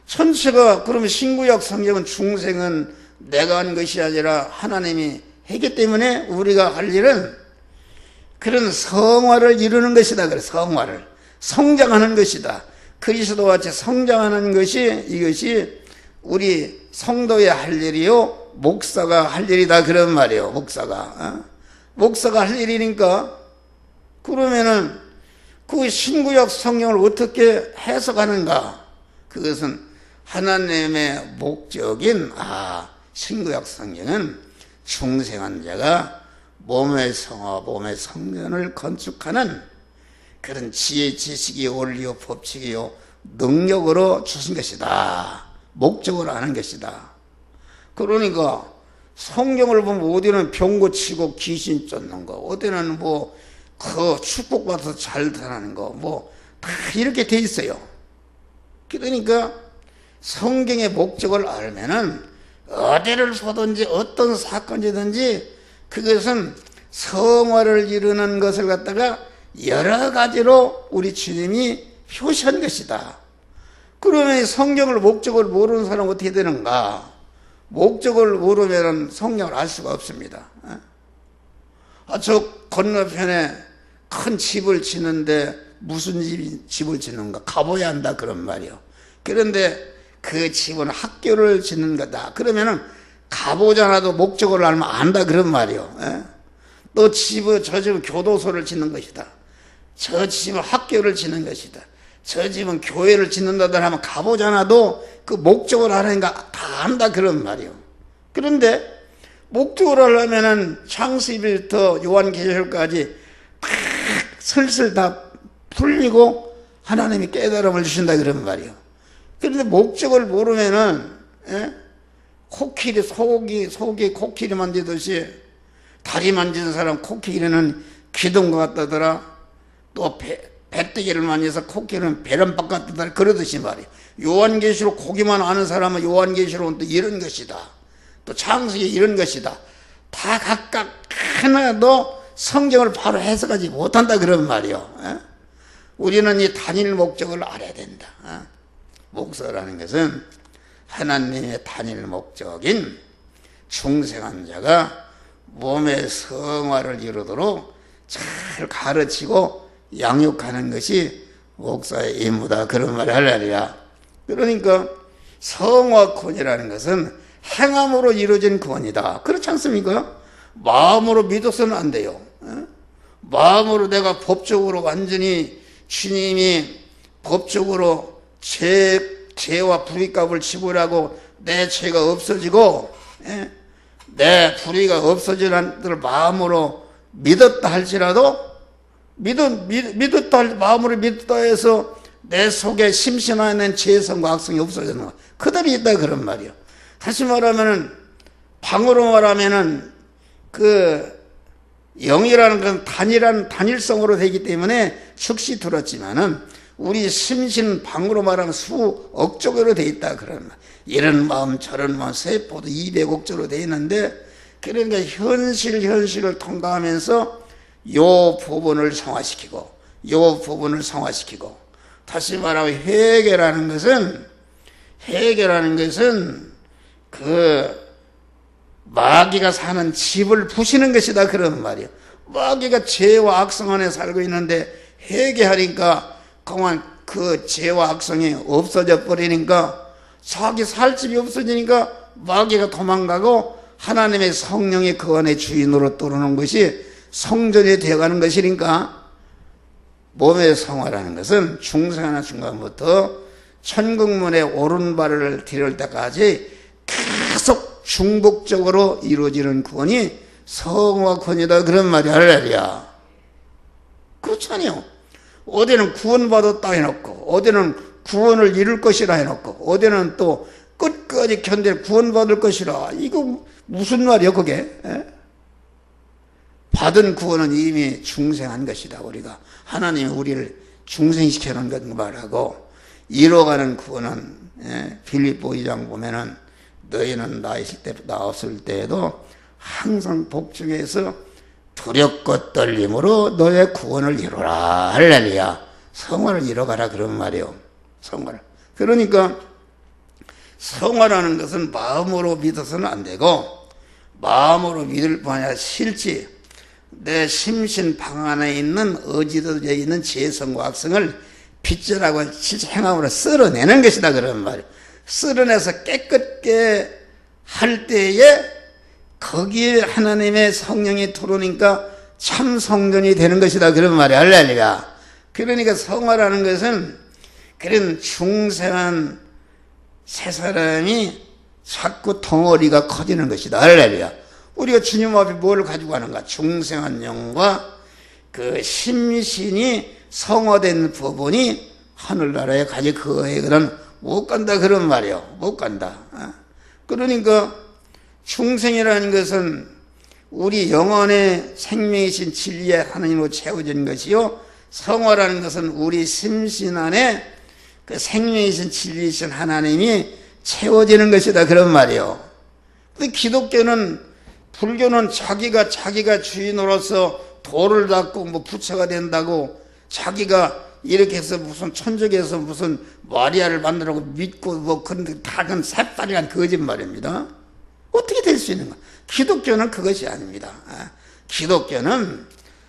전체가, 그러면 신구약 성경은 중생은 내가 한 것이 아니라 하나님이 했기 때문에 우리가 할 일은 그런 성화를 이루는 것이다. 그래, 성화를 성장하는 것이다. 그리스도와 같이 성장하는 것이, 이것이 우리 성도의 할 일이요, 목사가 할 일이다, 그런 말이에요. 목사가 할 일이니까, 그러면은 그 신구약 성경을 어떻게 해석하는가? 그것은 하나님의 목적인, 신구약 성경은 중생한 자가 몸의 성화, 몸의 성전을 건축하는 그런 지혜, 지식이, 원리요, 법칙이요, 능력으로 주신 것이다. 목적으로 하는 것이다. 그러니까 성경을 보면 어디는 병 고치고 귀신 쫓는 거, 어디는 그 축복받아서 잘 되는 거, 다 이렇게 돼 있어요. 그러니까 성경의 목적을 알면은 어디를 보든지 어떤 사건이든지 그것은 성화를 이루는 것을 갖다가 여러 가지로 우리 주님이 표시한 것이다. 그러면 성경을 목적을 모르는 사람은 어떻게 되는가? 목적을 모르면 성경을 알 수가 없습니다. 저 건너편에 큰 집을 짓는데 무슨 집을 짓는가? 가봐야 한다, 그런 말이요. 그런데 그 집은 학교를 짓는 거다. 그러면은 가보잖아도 목적을 알면 안다, 그런 말이요. 또 저 집은 교도소를 짓는 것이다. 저 집은 학교를 짓는 것이다. 저 집은 교회를 짓는다더라 하면 가보잖아도 그 목적을 알으니까 다 안다, 그런 말이요. 그런데 목적을 알려면은 창세기부터 요한계시록까지 딱 슬슬 다 풀리고 하나님이 깨달음을 주신다, 그런 말이요. 그런데 목적을 모르면은, 코끼리, 속이 코끼리 만지듯이 다리 만지는 사람 코끼리는 기둥 같다더라. 또 배때기를 만져서 코끼리는 배란박 같다더라. 그러듯이 말이에요. 요한계시록 고기만 아는 사람은 요한계시록은 또 이런 것이다. 또 창세기 이런 것이다. 다 각각 하나도 성경을 바로 해석하지 못한다, 그런 말이에요. 우리는 이 단일 목적을 알아야 된다. 목사라는 것은 하나님의 단일 목적인 중생한 자가 몸의 성화를 이루도록 잘 가르치고 양육하는 것이 목사의 임무다. 그런 말을 하려니라. 그러니까 성화권이라는 것은 행함으로 이루어진 권이다. 그렇지 않습니까? 마음으로 믿어서는 안 돼요. 마음으로 내가 법적으로 완전히 주님이 법적으로 죄와 불의값을 지불하고 내 죄가 없어지고 내 불의가 없어지는 걸 마음으로 믿었다 할지라도 믿었다 마음으로 믿었다 해서 내 속에 심신하는 죄성과 악성이 없어지는 거 그대로 있다 그런 말이요. 다시 말하면은 방으로 말하면은 그 영이라는 것은 단일성으로 되기 때문에 즉시 들었지만은 우리 심신 방으로 말하면 수억 쪽으로 돼 있다 그런 말. 이런 마음 저런 마음 세포도 200억 쪽으로 돼 있는데 그러니까 현실을 통과하면서 요 부분을 성화시키고 요 부분을 성화시키고 다시 말하면 회개라는 것은 그 마귀가 사는 집을 부시는 것이다 그런 말이에요. 마귀가 죄와 악성 안에 살고 있는데 회개하니까 그만 그 죄와 악성이 없어져 버리니까 자기 살 집이 없어지니까 마귀가 도망가고 하나님의 성령이 그 안에 주인으로 들어오는 것이 성전이 되어가는 것이니까 몸의 성화라는 것은 중생하는 순간부터 천국문에 오른발을 디딜 때까지 계속 중복적으로 이루어지는 구원이 성화권이다 그런 말이 할렐루야. 그렇잖아요. 어디는 구원받았다 해놓고 어디는 구원을 이룰 것이라 해놓고 어디는 또 끝까지 견딜 구원받을 것이라. 이거 무슨 말이야 그게? 받은 구원은 이미 중생한 것이다. 우리가 하나님이 우리를 중생시켜놓은 것 말하고 이뤄가는 구원은 빌립보 2장 보면은 너희는 나 없을 때에도 항상 복중에서 두렵고 떨림으로 너의 구원을 이루라. 할렐루야. 성화를 이뤄가라 그런 말이에요. 성화를. 그러니까 성화라는 것은 마음으로 믿어서는 안 되고 마음으로 믿을 뿐 아니라 실제 내 심신 방 안에 있는 어지러져 있는 죄성과 악성을 빗질하고 실제 행함으로 쓸어내는 것이다 그런 말이에요. 쓸어내서 깨끗게 할 때에 거기에 하나님의 성령이 들어오니까 참 성전이 되는 것이다 그런 말이에요. 할렐루야. 그러니까 성화라는 것은 그런 중생한 새 사람이 자꾸 덩어리가 커지는 것이다. 할렐루야. 우리가 주님 앞에 뭘 가지고 가는가? 중생한 영과 그 심신이 성화된 부분이 하늘나라에 가지 그거에는 못 간다 그런 말이에요. 못 간다. 그러니까 중생이라는 것은 우리 영혼의 생명이신 진리의 하나님으로 채워진 것이요, 성화라는 것은 우리 심신 안에 그 생명이신 진리이신 하나님이 채워지는 것이다 그런 말이에요. 근데 기독교는, 불교는 자기가 주인으로서 돌을 닦고 뭐 부처가 된다고 자기가 이렇게 해서 무슨 천국에서 무슨 마리아를 만나라고 믿고 뭐 그런 다 그건 새빨간 거짓말입니다. 어떻게 될 수 있는 거야? 기독교는 그것이 아닙니다. 기독교는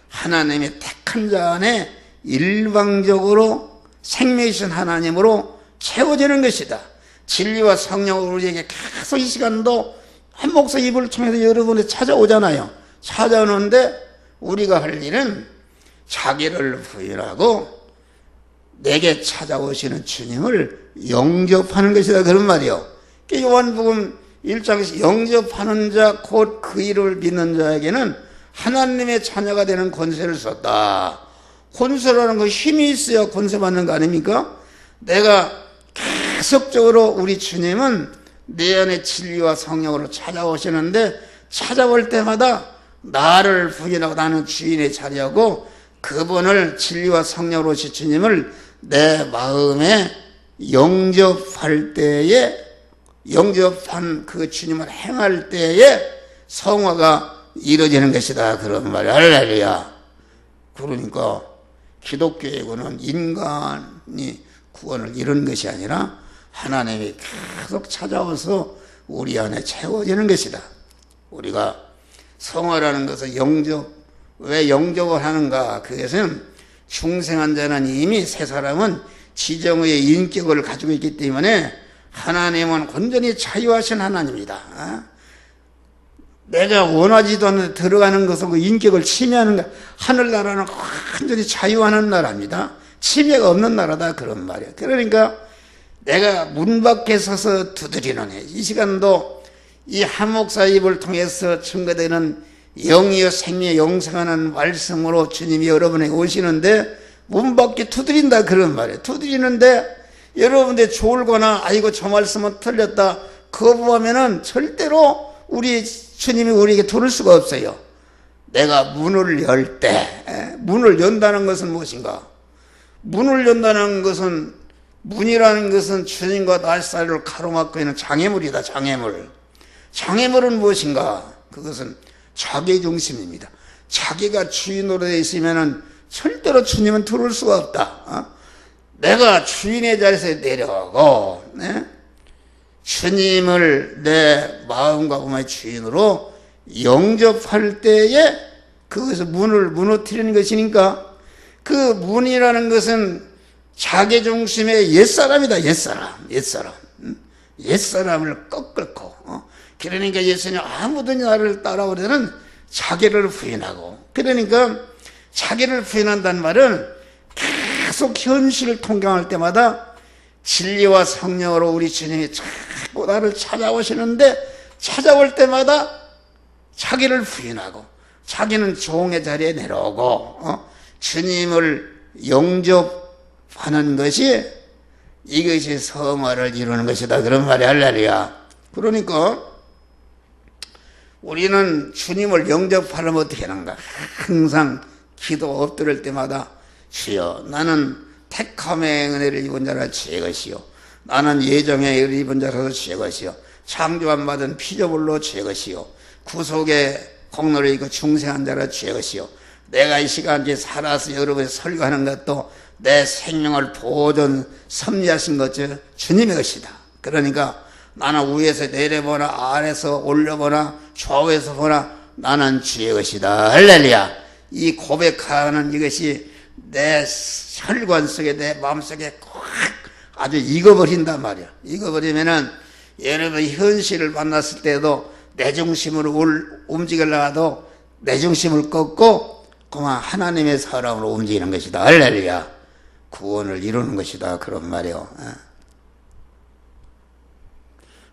하나님의 택한 자 안에 일방적으로 생명이신 하나님으로 채워지는 것이다. 진리와 성령으로 우리에게 계속 이 시간도 한 목사 입을 통해서 여러분이 찾아오잖아요. 찾아오는데 우리가 할 일은 자기를 부인하고 내게 찾아오시는 주님을 영접하는 것이다 그런 말이요. 요한복음 1장에서 영접하는 자 곧 그 이름을 믿는 자에게는 하나님의 자녀가 되는 권세를 줬다. 권세라는 건 힘이 있어야 권세 받는 거 아닙니까? 내가 계속적으로 우리 주님은 내 안에 진리와 성령으로 찾아오시는데 찾아올 때마다 나를 부인하고 나는 주인의 자리하고 그분을 진리와 성령으로 오신 주님을 내 마음에 영접할 때에, 영접한 그 주님을 행할 때에 성화가 이루어지는 것이다 그런 말이야. 할렐루야. 그러니까 기독교의 구원은 인간이 구원을 이루는 것이 아니라 하나님이 계속 찾아와서 우리 안에 채워지는 것이다. 우리가 성화라는 것은 영접, 왜 영접을 하는가? 그것은 중생한 자는 이미 새 사람은 지정의 인격을 가지고 있기 때문에 하나님은 온전히 자유하신 하나님이다. 내가 원하지도 않는 들어가는 것은 그 인격을 침해하는 거. 하늘나라는 완전히 자유하는 나라입니다. 침해가 없는 나라다 그런 말이야. 그러니까 내가 문 밖에 서서 두드리는 해. 이 시간도 이 한목사 입을 통해서 증거되는 영이요 생명 영생하는 말씀으로 주님이 여러분에게 오시는데 문 밖에 두드린다 그런 말이에요. 두드리는데 여러분들 졸거나 아이고 저 말씀은 틀렸다 거부하면은 절대로 우리 주님이 우리에게 들을 수가 없어요. 내가 문을 열 때, 문을 연다는 것은 무엇인가? 문을 연다는 것은, 문이라는 것은 주님과 나 사이를 가로막고 있는 장애물이다. 장애물. 장애물은 무엇인가? 그것은 자기중심입니다. 자기가 주인으로 되어 있으면 절대로 주님은 들을 수가 없다. 내가 주인의 자리에서 내려가고 주님을 내 마음과 몸의 주인으로 영접할 때에 그것을 문을 무너뜨리는 것이니까 그 문이라는 것은 자기중심의 옛사람이다. 옛사람을 꺾고 그러니까 예수님 아무도 나를 따라오려는 자기를 부인하고 그러니까 자기를 부인한다는 말은 계속 현실을 통경할 때마다 진리와 성령으로 우리 주님이 자꾸 나를 찾아오시는데 찾아올 때마다 자기를 부인하고 자기는 종의 자리에 내려오고 주님을 영접하는 것이 이것이 성화를 이루는 것이다 그런 말이 할렐루야. 그러니까 우리는 주님을 영접하려면 어떻게 하는가? 항상 기도 엎드릴 때마다 주여 나는 택함의 은혜를 입은 자라 주의 것이요 나는 예정의 은혜를 입은 자라서 주의 것이요 창조한 받은 피조물로 주의 것이요 구속의 공로를 입고 중생한 자라 주의 것이요 내가 이 시간에 살아서 여러분이 설교하는 것도 내 생명을 보존 섭리하신 것이 주님의 것이다. 그러니까 나는 위에서 내려보나 아래에서 올려보나 좌우에서 보나 나는 주의 것이다. 할렐루야. 이 고백하는 이것이 내 혈관 속에 내 마음속에 꽉 아주 익어버린단 말이야. 익어버리면은 여러분 현실을 만났을 때도 내 중심으로 움직이려고 내 중심을 꺾고 그만 하나님의 사람으로 움직이는 것이다. 할렐루야. 구원을 이루는 것이다. 그런 말이요.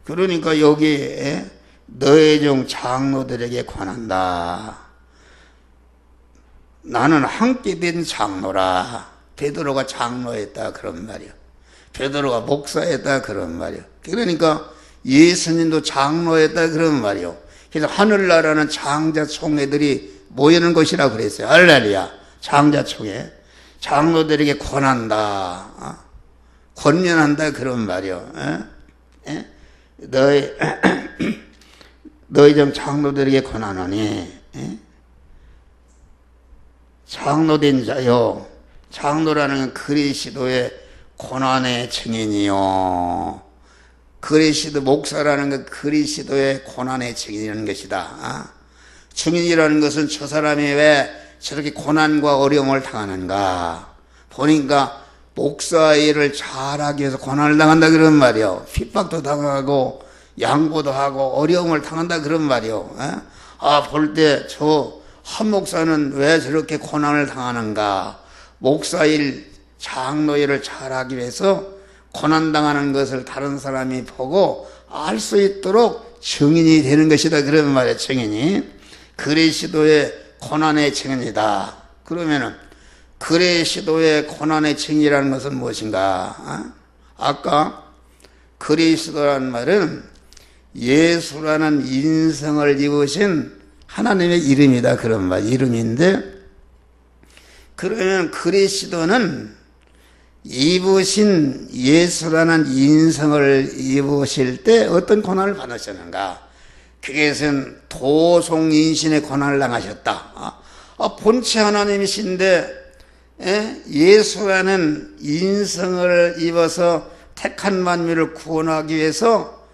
그러니까 여기에 너의 종 장로들에게 관한다. 나는 함께 된 장로라. 베드로가 장로였다 그런 말이야. 베드로가 목사였다 그런 말이야. 그러니까 예수님도 장로였다 그런 말이요. 그래서 하늘나라는 장자총회들이 모이는 것이라 그랬어요. 할렐루야. 장자총회. 장로들에게 권한다. 권면한다 그런 말이요. 너희 좀 장로들에게 권하노니 장로된 자요. 장로라는 건 그리스도의 고난의 증인이요. 그리스도 목사라는 건 그리스도의 고난의 증인이라는 것이다. 증인이라는 것은 저 사람이 왜 저렇게 고난과 어려움을 당하는가 보니까 목사 일을 잘하기 위해서 고난을 당한다 그런 말이요. 핍박도 당하고 양보도 하고 어려움을 당한다 그런 말이요. 볼 때 저 한 목사는 왜 저렇게 고난을 당하는가. 목사 일 장로 일을 잘하기 위해서 고난당하는 것을 다른 사람이 보고 알 수 있도록 증인이 되는 것이다 그런 말이에요. 증인이 그리스도의 고난의 증인이다. 그러면은 그리스도의 고난의 증인이라는 것은 무엇인가? 아까 그리스도라는 말은 예수라는 인성을 입으신 하나님의 이름이다 그런 말 이름인데 그러면 그리스도는 입으신 예수라는 인성을 입으실 때 어떤 고난을 받으셨는가? 그것은 도송인신의 고난을 당하셨다. 본체 하나님이신데 예수라는 인성을 입어서 택한 만민을 구원하기 위해서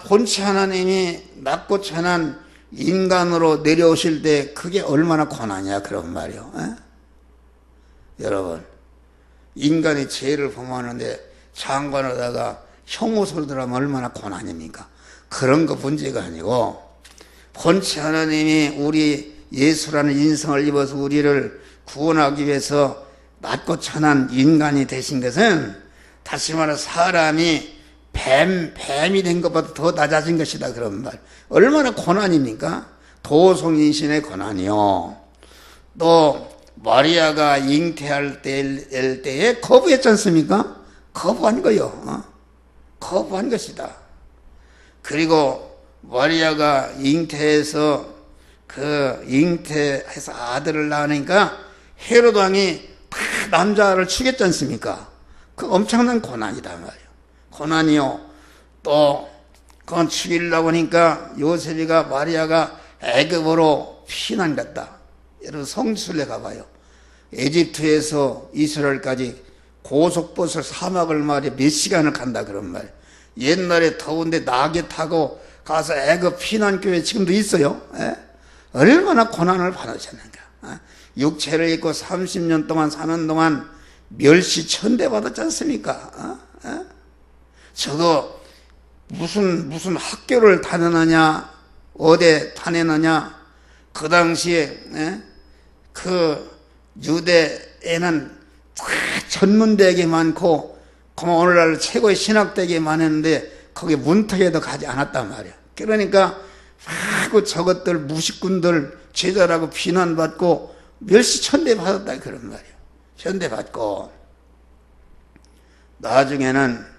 본체 하나님이 낮고 천한 인간으로 내려오실 때 그게 얼마나 고난이야 그런 말이요. 여러분, 인간이 죄를 범하는데 장관하다가 형무소로 들어가면 얼마나 고난입니까? 그런 거 문제가 아니고, 본체 하나님이 우리 예수라는 인성을 입어서 우리를 구원하기 위해서 낮고 천한 인간이 되신 것은, 다시 말해 사람이 뱀이 된 것보다 더 낮아진 것이다 그런 말. 얼마나 고난입니까? 도성인신의 고난이요. 또 마리아가 잉태할 때에 거부했지 않습니까? 거부한 거요. 거부한 것이다. 그리고 마리아가 잉태해서 아들을 낳으니까 헤로드 왕이 다 남자를 죽였지 않습니까? 그 엄청난 고난이다 말이에요. 고난이요. 또 그건 죽이려고 하니까 요셉이가 마리아가 애굽으로 피난 갔다. 여러분 성지순례 가봐요. 에집트에서 이스라엘까지 고속버스 사막을 말이야 몇 시간을 간다 그런 말. 옛날에 더운데 나귀 타고 가서 애굽 피난교회 지금도 있어요. 얼마나 고난을 받으셨는가. 육체를 입고 30년 동안 사는 동안 멸시 천대 받았지 않습니까? 저거 무슨 학교를 다녔느냐, 어디 다녔느냐. 그 당시에 그 유대에는 전문대학이 많고 오늘날 최고의 신학대학이 많았는데 거기 문턱에도 가지 않았단 말이야. 그러니까 그 저것들 무식군들 제자라고 비난받고 멸시천대 받았다 그런 말이야. 천대받고 나중에는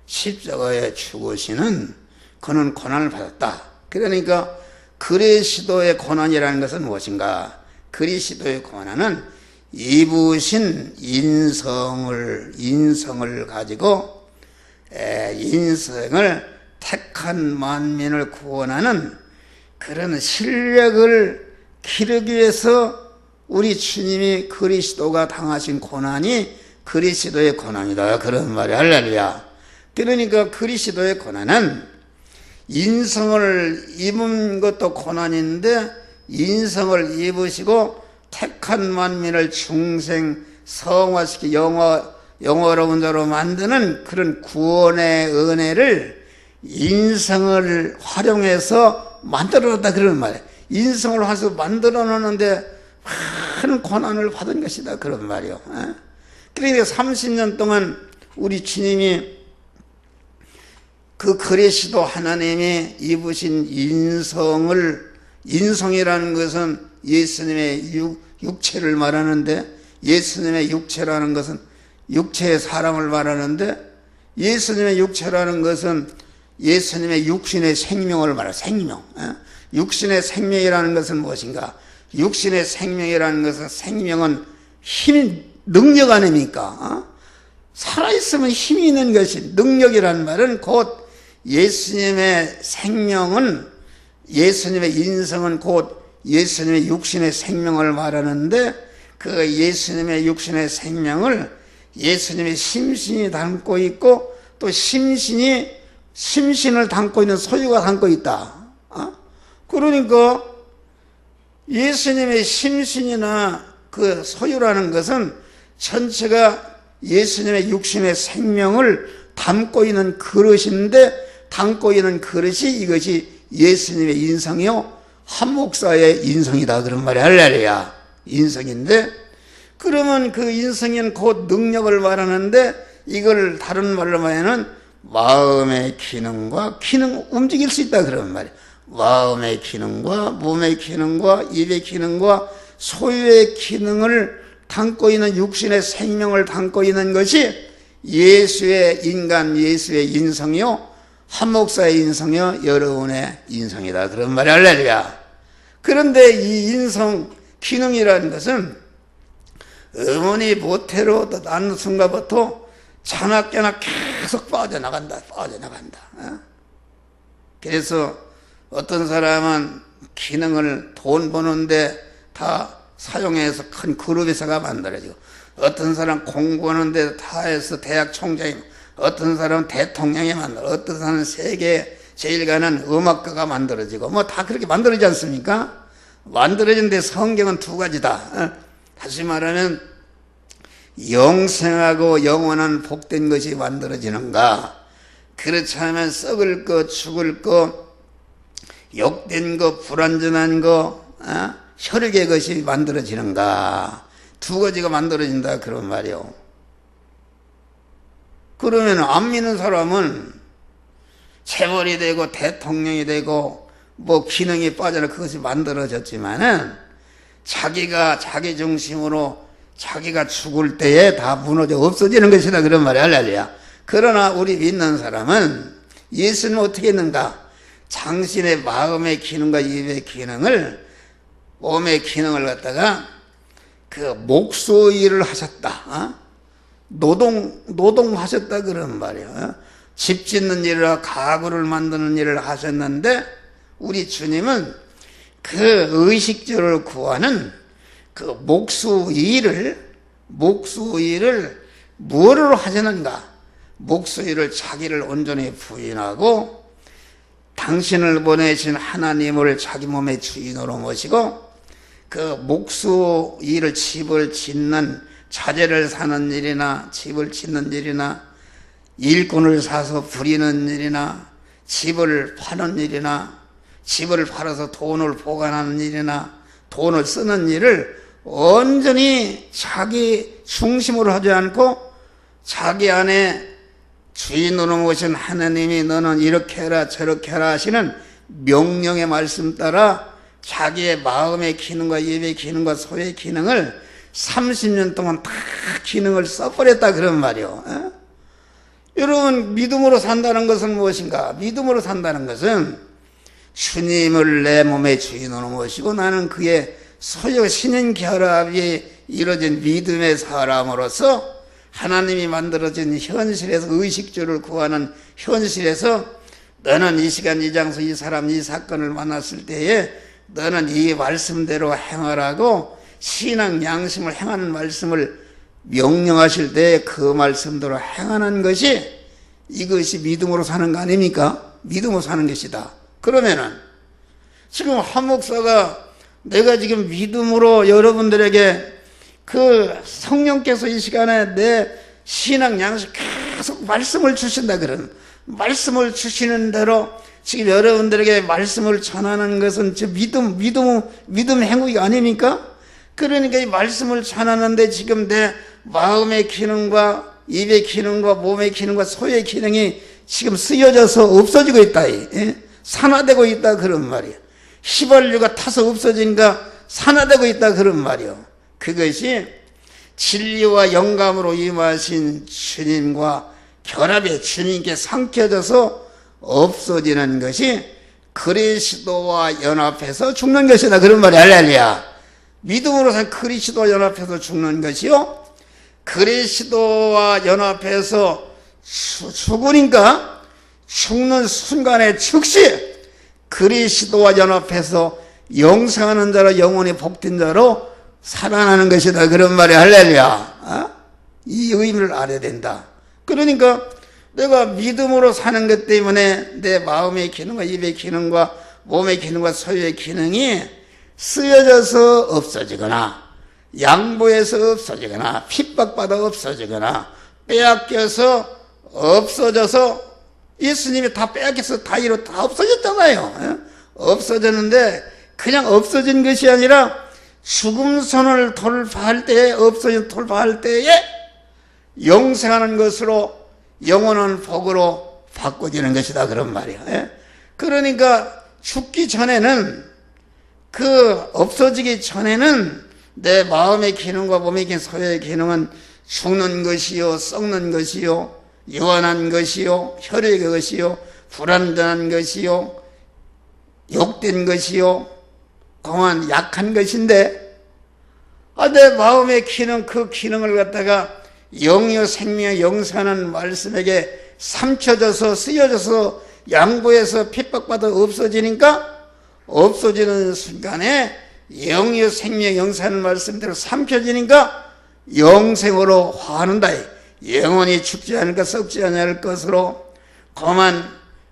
십자가에 죽으시는 그는 고난을 받았다. 그러니까 그리스도의 고난이라는 것은 무엇인가? 그리스도의 고난은 입으신 인성을 가지고 인성을 택한 만민을 구원하는 그런 실력을 기르기 위해서 우리 주님이 그리스도가 당하신 고난이 그리스도의 고난이다 그런 말이 할렐루야. 그러니까 그리스도의 고난은 인성을 입은 것도 고난인데 인성을 입으시고 택한 만민을 중생 성화시키 영화로운 자로 만드는 그런 구원의 은혜를 인성을 활용해서 만들어놨다 그런 말이에요. 인성을 해서 만들어 놓는데 많은 고난을 받은 것이다 그런 말이요. 그러니까 30년 동안 우리 주님이 그 그리스도 하나님이 입으신 인성이라는 것은 예수님의 육체를 말하는데, 예수님의 육체라는 것은 육체의 사람을 말하는데, 예수님의 육체라는 것은 예수님의 육신의 생명을 말해요. 생명. 육신의 생명이라는 것은 무엇인가? 육신의 생명이라는 것은, 생명은 힘, 능력 아닙니까? 살아있으면 힘이 있는 것이, 능력이라는 말은 곧 예수님의 생명은, 예수님의 인성은 곧 예수님의 육신의 생명을 말하는데, 그 예수님의 육신의 생명을 예수님의 심신이 담고 있고, 또 심신을 담고 있는 소유가 담고 있다. 그러니까 예수님의 심신이나 그 소유라는 것은 전체가 예수님의 육신의 생명을 담고 있는 그릇인데, 담고 있는 그릇이 이것이 예수님의 인성이요 한 목사의 인성이다 그런 말이 할렐루야. 인성인데, 그러면 그 인성은 곧 능력을 말하는데, 이걸 다른 말로 말하면 마음의 기능과 움직일 수 있다 그런 말이야. 마음의 기능과 몸의 기능과 입의 기능과 소유의 기능을 담고 있는, 육신의 생명을 담고 있는 것이 예수의 인성이요 한 목사의 인성이요 여러분의 인성이다 그런 말이 할렐루야. 그런데 이 인성 기능이라는 것은 어머니 모태로 낳는 순간부터 자나깨나 계속 빠져나간다. 그래서 어떤 사람은 기능을 돈 버는데 다 사용해서 큰 그룹회사가 만들어지고, 어떤 사람 공부하는데 다 해서 대학 총장이, 어떤 사람은 대통령이 만들어, 어떤 사람은 세계 제1가는 음악가가 만들어지고 뭐 다 그렇게 만들어지지 않습니까? 만들어진데 성경은 두 가지다. 다시 말하면 영생하고 영원한 복된 것이 만들어지는가, 그렇지 않으면 썩을 거, 죽을 거, 욕된 거, 불완전한 거, 혈육의 것이 만들어지는가, 두 가지가 만들어진다 그런 말이요. 그러면 안 믿는 사람은 재벌이 되고 대통령이 되고 뭐 기능이 빠져나 그것이 만들어졌지만은 자기가 자기 중심으로 자기가 죽을 때에 다 무너져 없어지는 것이다 그런 말이야. 할렐루야. 그러나 우리 믿는 사람은 예수는 어떻게 했는가? 당신의 마음의 기능과 입의 기능을, 몸의 기능을 갖다가 그 목소일을 하셨다. 노동하셨다 그런 말이야. 집 짓는 일이라 가구를 만드는 일을 하셨는데 우리 주님은 그 의식주를 구하는 그 목수일을 무엇으로 하시는가? 목수일을 자기를 온전히 부인하고 당신을 보내신 하나님을 자기 몸의 주인으로 모시고 그 목수일을 집을 짓는, 자재를 사는 일이나 집을 짓는 일이나 일꾼을 사서 부리는 일이나 집을 파는 일이나 집을 팔아서 돈을 보관하는 일이나 돈을 쓰는 일을 온전히 자기 중심으로 하지 않고 자기 안에 주인으로 모신 하나님이 너는 이렇게 해라 저렇게 해라 하시는 명령의 말씀 따라 자기의 마음의 기능과 입의 기능과 소의 기능을 30년 동안 다 기능을 써버렸다 그런 말이요. 여러분, 믿음으로 산다는 것은 무엇인가? 믿음으로 산다는 것은 주님을 내 몸의 주인으로 모시고 나는 그의 소유 신인 결합이 이루어진 믿음의 사람으로서 하나님이 만들어진 현실에서 의식주를 구하는 현실에서 너는 이 시간 이 장소 이 사람 이 사건을 만났을 때에 너는 이 말씀대로 행하라고 신앙 양심을 행하는 말씀을 명령하실 때 그 말씀대로 행하는 것이, 이것이 믿음으로 사는 거 아닙니까? 믿음으로 사는 것이다. 그러면은 지금 한 목사가 내가 지금 믿음으로 여러분들에게 그 성령께서 이 시간에 내 신앙 양식 계속 말씀을 주신다 그런, 말씀을 주시는 대로 지금 여러분들에게 말씀을 전하는 것은 믿음 행위가 아닙니까? 그러니까 이 말씀을 전하는데 지금 내 마음의 기능과 입의 기능과 몸의 기능과 소의 기능이 지금 쓰여져서 없어지고 있다. 산화되고 있다 그런 말이야. 휘발유가 타서 없어지니까 산화되고 있다 그런 말이요. 그것이 진리와 영감으로 임하신 주님과 결합해 주님께 삼켜져서 없어지는 것이 그리스도와 연합해서 죽는 것이다 그런 말이야. 할렐루야. 믿음으로 산 그리스도와 연합해서 죽는 것이요, 그리스도와 연합해서 죽으니까 죽는 순간에 즉시 그리스도와 연합해서 영생하는 자로 영원히 복된 자로 살아나는 것이다 그런 말이야. 할렐루야. 이 의미를 알아야 된다. 그러니까 내가 믿음으로 사는 것 때문에 내 마음의 기능과 입의 기능과 몸의 기능과 소유의 기능이 쓰여져서 없어지거나 양보해서 없어지거나 핍박받아 없어지거나 빼앗겨서 없어져서, 예수님이 다 빼앗겨서 다 없어졌잖아요. 없어졌는데 그냥 없어진 것이 아니라 죽음선을 돌파할 때에, 돌파할 때에 영생하는 것으로 영원한 복으로 바꿔지는 것이다 그런 말이에요. 그러니까 죽기 전에는, 없어지기 전에는 내 마음의 기능과 몸의 기능, 소유의 기능은 죽는 것이요, 썩는 것이요, 유한한 것이요, 혈액의 것이요, 불완전한 것이요, 욕된 것이요, 공한 약한 것인데, 내 마음의 기능, 그 기능을 갖다가 영이요 생명의 영생하는 말씀에게 삼켜져서 쓰여져서 양보해서 핍박받아 없어지니까, 없어지는 순간에 영이요 생명의 영생하는 말씀대로 삼켜지니까 영생으로 화는다. 영원히 죽지 않을 것, 썩지 않을 것으로 그만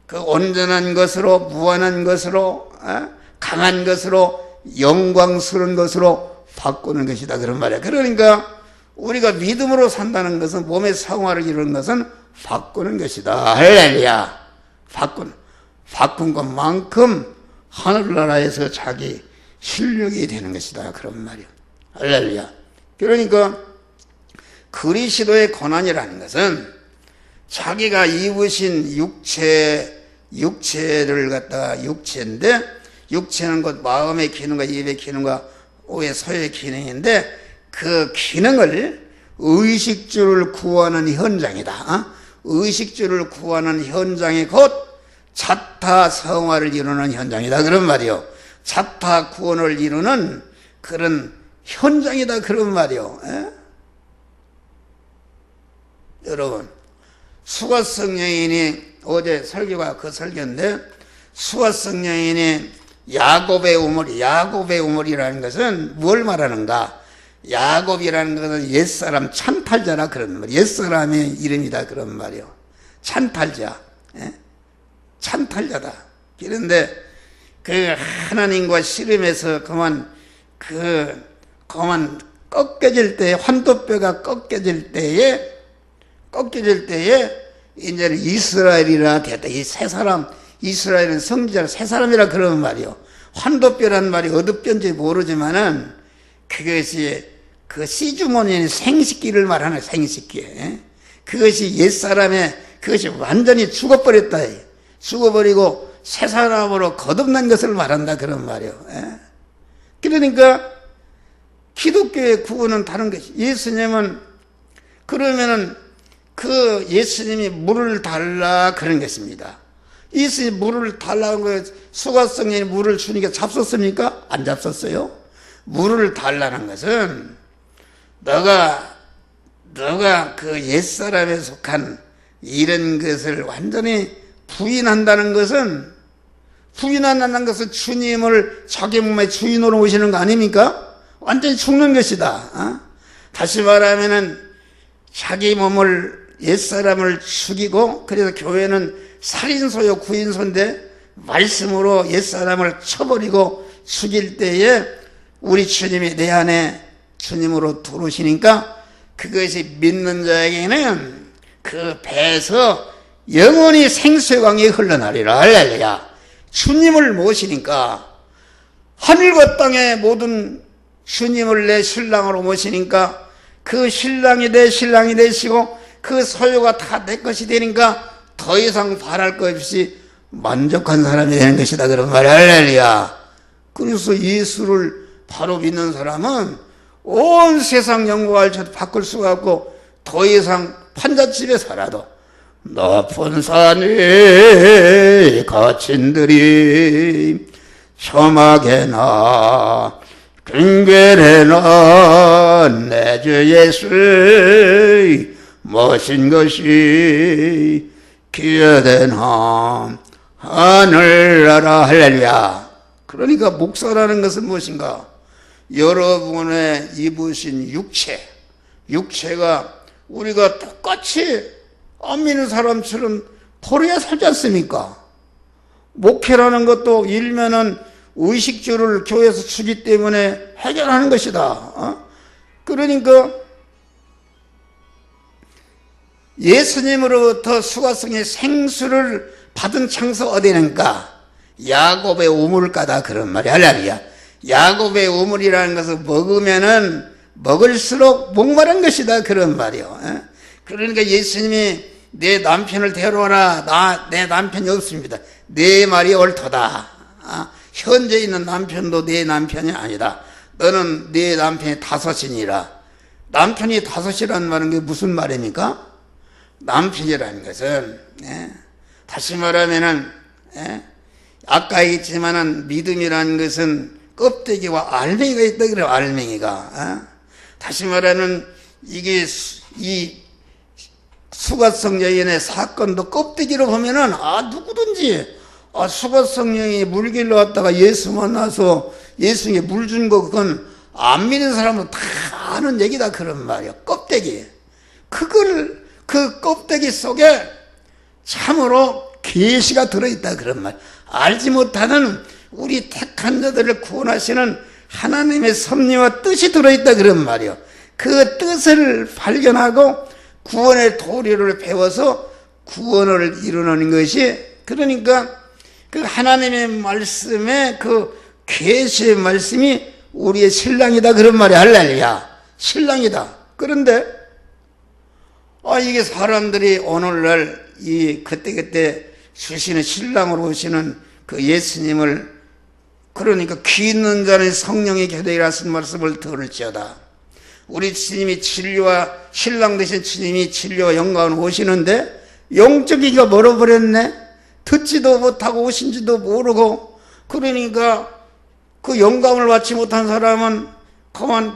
그 온전한 것으로, 무한한 것으로, 강한 것으로, 영광스러운 것으로 바꾸는 것이다 그런 말이야. 그러니까 우리가 믿음으로 산다는 것은, 몸의 성화를 이루는 것은 바꾸는 것이다. 할렐루야. 바꾼 것만큼 하늘나라에서 자기 실력이 되는 것이다 그런 말이야. 할렐루야. 그러니까 그리스도의 고난이라는 것은 자기가 입으신 육체를 갖다가 육체인데, 육체는 곧 마음의 기능과 입의 기능과 오의 소의 기능인데, 그 기능을 의식주를 구하는 현장이다. 의식주를 구하는 현장이 곧 자타 성화를 이루는 현장이다 그런 말이요. 자타 구원을 이루는 그런 현장이다 그런 말이요. 여러분, 수가성령인이, 어제 설교가 그 설교인데, 수가성령인이 야곱의 우물이라는 것은 뭘 말하는가? 야곱이라는 것은 옛사람 찬탈자라 그런 말이에요. 옛사람의 이름이다 그런 말이에요. 찬탈자. 찬탈자다. 그런데 그 하나님과 씨름해서 그만 꺾여질 때에, 환도뼈가 꺾여질 때에 이제는 이스라엘이라 됐다. 이 세 사람, 이스라엘은 성지자라 세 사람이라 그러는 말이요. 환도뼈란 말이 어느 뼈인지 모르지만은 그것이 그 시주머니의 생식기를 말하는 생식기. 그것이 옛사람의, 그것이 완전히 죽어버렸다. 죽어버리고 새 사람으로 거듭난 것을 말한다 그런 말이요. 그러니까 기독교의 구원은 다른 것이, 예수님은 그러면은 그 예수님이 물을 달라 그런 것입니다. 예수님이 물을 달라는 거예요. 수가성령이 물을 주니까 잡섰습니까? 안 잡섰어요. 물을 달라는 것은 너가 그 옛사람에 속한 이런 것을 완전히 부인한다는 것은 주님을 자기 몸의 주인으로 모시는 거 아닙니까? 완전히 죽는 것이다. 다시 말하면은 자기 몸을, 옛사람을 죽이고, 그래서 교회는 살인소요 구인소인데 말씀으로 옛사람을 쳐버리고 죽일 때에 우리 주님이 내 안에 주님으로 들어오시니까 그것이 믿는 자에게는 그 배에서 영원히 생수의 강이 흘러나리라. 할렐루야. 주님을 모시니까, 하늘과 땅의 모든 주님을 내 신랑으로 모시니까 그 신랑이 내 신랑이 되시고 그 소유가 다 내 것이 되니까 더 이상 바랄 것 없이 만족한 사람이 되는 것이다 그런 말이야. 할렐루야. 그래서 예수를 바로 믿는 사람은 온 세상 영광을 바꿀 수가 없고, 더 이상 판잣집에 살아도 높은 산에 거친들이 첨하게나 경배해나 내 주 예수의 모신 것이 기여되나 하늘나라. 할렐루야. 그러니까 목사라는 것은 무엇인가? 여러분의 입으신 육체가 우리가 똑같이 안 믿는 사람처럼 버려야 살지 않습니까? 목회라는 것도 일면은 의식주를 교회에서 주기 때문에 해결하는 것이다. 그러니까 예수님으로부터 수가성의 생수를 받은 창소 어디는가? 야곱의 우물가다 그런 말이야. 할렐루야. 야곱의 우물이라는 것을 먹으면은 먹을수록 목마른 것이다 그런 말이요. 그러니까 예수님이 내 남편을 데려와라. 내 남편이 없습니다. 내 말이 옳도다. 현재 있는 남편도 내 남편이 아니다. 너는 내 남편이 다섯이니라. 남편이 다섯이라는 말은 게 무슨 말입니까? 남편이라는 것은, 다시 말하면은, 아까 얘기했지만은 믿음이라는 것은 껍데기와 알맹이가 있다 그래요. 알맹이가. 다시 말하면 이게 이 수가성 여인의 사건도 껍데기로 보면은 누구든지 수가성 여인이 물 길러 왔다가 예수 만나서 예수님께 물 준 거 그건 안 믿는 사람은 다 아는 얘기다 그런 말이야. 껍데기. 그 껍데기 속에 참으로 계시가 들어있다 그런 말. 알지 못하는 우리 택한 자들을 구원하시는 하나님의 섭리와 뜻이 들어있다 그런 말이요. 그 뜻을 발견하고 구원의 도리를 배워서 구원을 이루는 것이, 그러니까 그 하나님의 말씀에 그 계시의 말씀이 우리의 신랑이다 그런 말이 할렐루야. 신랑이다. 그런데 이게 사람들이 오늘날 이 그때그때 주시는 신랑으로 오시는 그 예수님을, 그러니까 귀 있는 자는 성령의 교대이라 하신 말씀을 들을지어다. 우리 주님이 진리와 신랑 되신 주님이 진리와 영광으로 오시는데 영적이가 멀어버렸네. 듣지도 못하고 오신지도 모르고, 그러니까 그 영감을 받지 못한 사람은 그만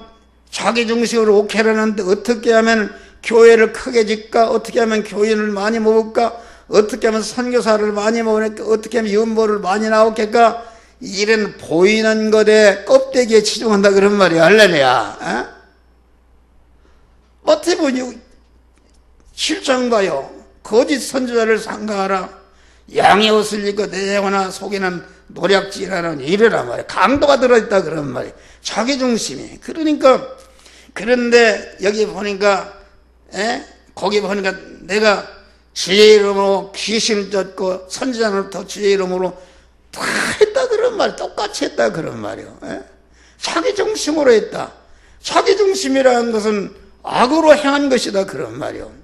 자기 중심으로 오케라는데 어떻게 하면 교회를 크게 짓까? 어떻게 하면 교인을 많이 모을까? 어떻게 하면 선교사를 많이 모을까? 어떻게 하면 연보를 많이 나올까? 이런 보이는 것에 껍데기에 치중한다 그런 말이야. 할렐루야. 어떻게 보니 실장 봐요. 거짓 선지자를 상가하라. 양의 옷을 입고 내 영혼아 속에는 노략질하는 이래라 말이야. 강도가 들어있다 그런 말이야. 자기 중심이. 그러니까, 그런데 여기 보니까 거기 보니까 내가 주의 이름으로 귀신을 쫓고 선지자로부터 주의 이름으로 다 했다 그런 말. 똑같이 했다 그런 말이요. 자기 중심으로 했다. 자기 중심이라는 것은 악으로 행한 것이다 그런 말이요.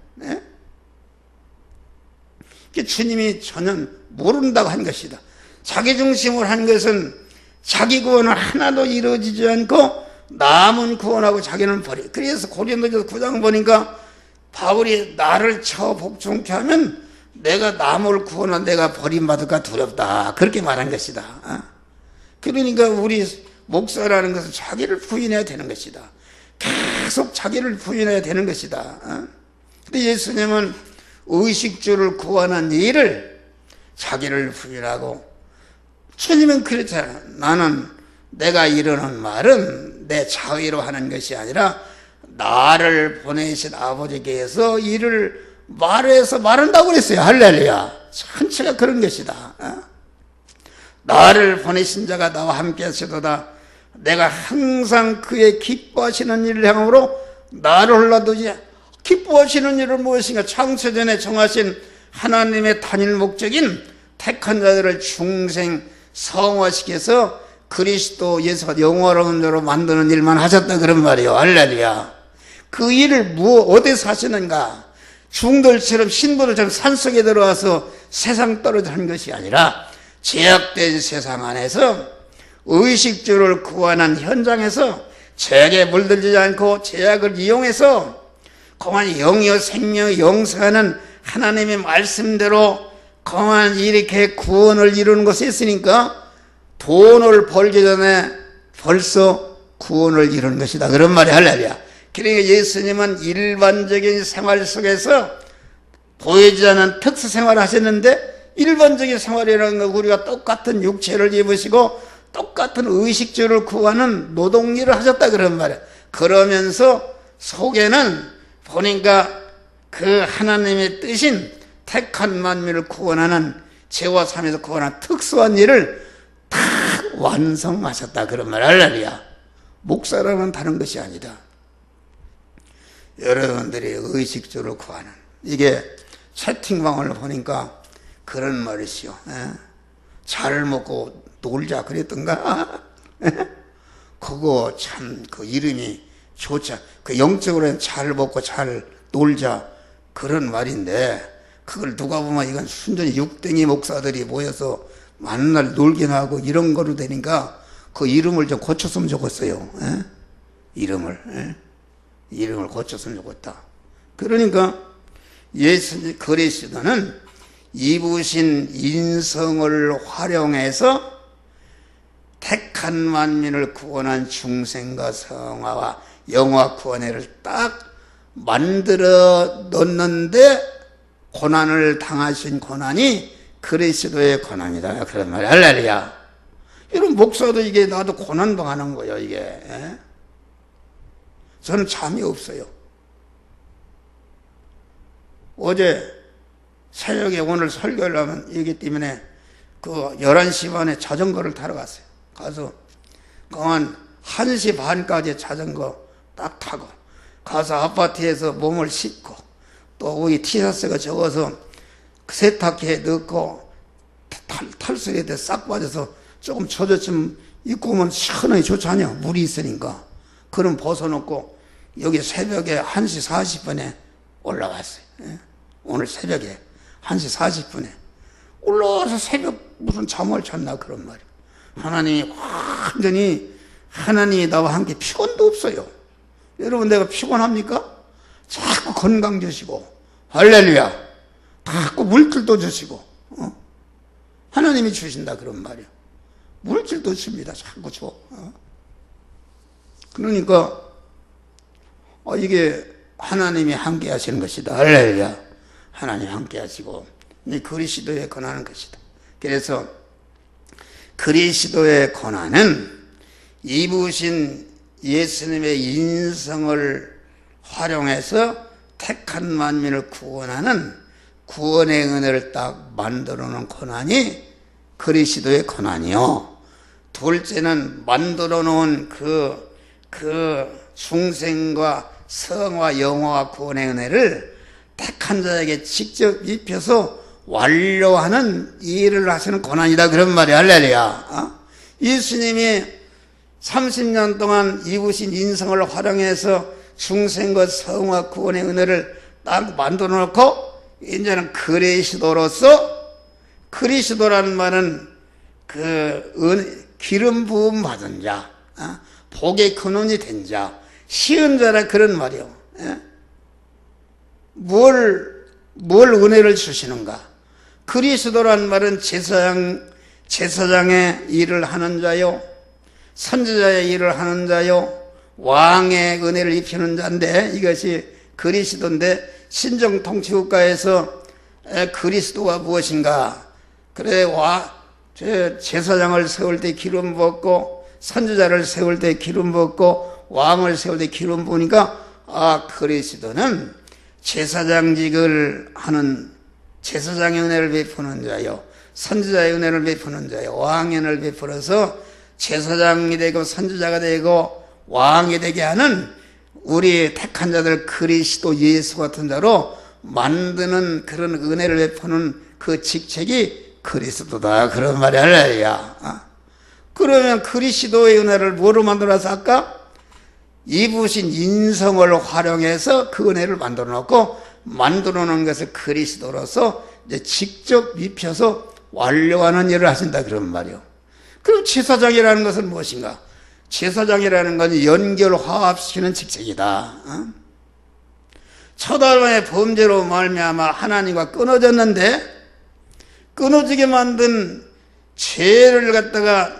주님이 전혀 모른다고 한 것이다. 자기 중심으로 한 것은 자기 구원은 하나도 이루어지지 않고 남은 구원하고 자기는 버리. 그래서 고린도전서 9장 보니까 바울이 나를 쳐 복종케 하면 내가 남을 구원한 내가 버림받을까 두렵다. 그렇게 말한 것이다. 그러니까 우리 목사라는 것은 자기를 부인해야 되는 것이다. 계속 자기를 부인해야 되는 것이다. 근데 예수님은 의식주를 구원한 일을 자기를 부인하고, 주님은 그렇잖아. 나는 내가 이르는 말은 내 자의로 하는 것이 아니라 나를 보내신 아버지께서 이를 말해서 말한다고 그랬어요. 할렐루야. 전체가 그런 것이다. 나를 보내신 자가 나와 함께 하시도다. 내가 항상 그의 기뻐하시는 일을 향으로 나를 홀라두지. 기뻐하시는 일은 무엇인가? 창세전에 정하신 하나님의 단일 목적인 택한 자들을 중생 성화시켜서 그리스도 예수가 영원한 자로 만드는 일만 하셨다 그런 말이에요. 할렐루야. 그 일을 어디서 하시는가? 중들처럼 신부들처럼 산속에 들어와서 세상 떨어져 하는 것이 아니라 제약된 세상 안에서 의식주를 구원한 현장에서 죄에 물들지 않고 제약을 이용해서 그만 영이요 생명 영생하는 하나님의 말씀대로 그만 이렇게 구원을 이루는 것이 있으니까 돈을 벌기 전에 벌써 구원을 이루는 것이다 그런 말이 할렐루야. 그러니까 예수님은 일반적인 생활 속에서 보이지 않는 특수 생활을 하셨는데, 일반적인 생활이라는 건 우리가 똑같은 육체를 입으시고 똑같은 의식주를 구하는 노동일을 하셨다 그런 말이야. 그러면서 속에는 보니까 그 하나님의 뜻인 택한 만민을 구원하는, 죄와 삶에서 구원하는 특수한 일을 다 완성하셨다 그런 말. 할렐루야. 목사라는 다른 것이 아니다. 여러분들이 의식주를 구하는, 이게 채팅방을 보니까 그런 말이시요. 잘 먹고 놀자 그랬던가? 그거 참 그 이름이 좋자. 그 영적으로는 잘 먹고 잘 놀자 그런 말인데, 그걸 누가 보면 이건 순전히 육댕이 목사들이 모여서 만날 놀긴 하고 이런 거로 되니까 그 이름을 좀 고쳤으면 좋겠어요. 이름을 고쳤으면 좋겠다. 그러니까 예수님 그리스도는 입으신 인성을 활용해서 택한 만민을 구원한 중생과 성화와 영화 구원회를 딱 만들어 놓는데, 고난을 당하신 고난이 그리스도의 고난이다 그런 말이야. 할렐루야. 이런 목사도 이게 나도 고난 당하는 거예요. 이게 저는 잠이 없어요. 어제 새벽에 오늘 설교를 하면 이기 때문에 그 11시 반에 자전거를 타러 갔어요. 가서 한 1시 반까지 자전거 딱 타고 가서 아파트에서 몸을 씻고 또 우리 티셔츠가 적어서 세탁기에 넣고 탈수리에 싹 빠져서 조금 젖었으면 입고 오면 시원하게 좋잖아요. 물이 있으니까. 그럼 벗어놓고 여기 새벽에 1시 40분에 올라왔어요. 오늘 새벽에 1시 40분에 올라와서 새벽 무슨 잠을 잤나 그런 말이에요. 하나님이 완전히 하나님이 나와 함께 피곤도 없어요. 여러분 내가 피곤합니까? 자꾸 건강 주시고 할렐루야 자꾸 물질도 주시고 하나님이 주신다 그런 말이에요. 물질도 줍니다. 자꾸 줘. 그러니까 이게 하나님이 함께 하시는 것이다. 할렐루야. 하나님 함께 하시고 그리스도에 권하는 것이다. 그래서 그리스도의 권한은 입으신 예수님의 인성을 활용해서 택한 만민을 구원하는 구원의 은혜를 딱 만들어 놓은 권한이 그리스도의 권한이요. 둘째는 만들어 놓은 그 중생과 성화 영화와 구원의 은혜를 택한 자에게 직접 입혀서 완료하는 일을 하시는 권한이다 그런 말이야. 할렐루야. 예수님이 30년 동안 입으신 인성을 활용해서 중생과 성화 구원의 은혜를 딱 만들어 놓고 이제는 그리스도라는 말은 기름 부음 받은 자, 복의 근원이 된 자, 시은 자라 그런 말이요. 뭘 은혜를 주시는가? 그리스도라는 말은 제사장의 일을 하는 자요, 선지자의 일을 하는 자요, 왕의 은혜를 입히는 자인데 이것이 그리스도인데 신정통치국가에서 그리스도가 무엇인가? 그래 제사장을 세울 때 기름 붓고 선지자를 세울 때 기름 붓고 왕을 세울 때 기름 부으니까 그리스도는 제사장직을 하는 제사장의 은혜를 베푸는 자요, 선지자의 은혜를 베푸는 자요, 왕의 은혜를 베풀어서 제사장이 되고 선지자가 되고 왕이 되게 하는 우리 택한 자들 그리스도 예수 같은 자로 만드는 그런 은혜를 베푸는 그 직책이 그리스도다 그런 말이 할렐루야. 그러면 그리스도의 은혜를 뭐로 만들어서 할까? 입으신 인성을 활용해서 그 은혜를 만들어 놓고 만들어 놓은 것을 그리스도로서 이제 직접 입혀서 완료하는 일을 하신다 그런 말이요. 그럼 제사장이라는 것은 무엇인가? 제사장이라는 건 연결 화합시키는 직책이다. 첫 아담의 범죄로 말미암아 하나님과 끊어졌는데 끊어지게 만든 죄를 갖다가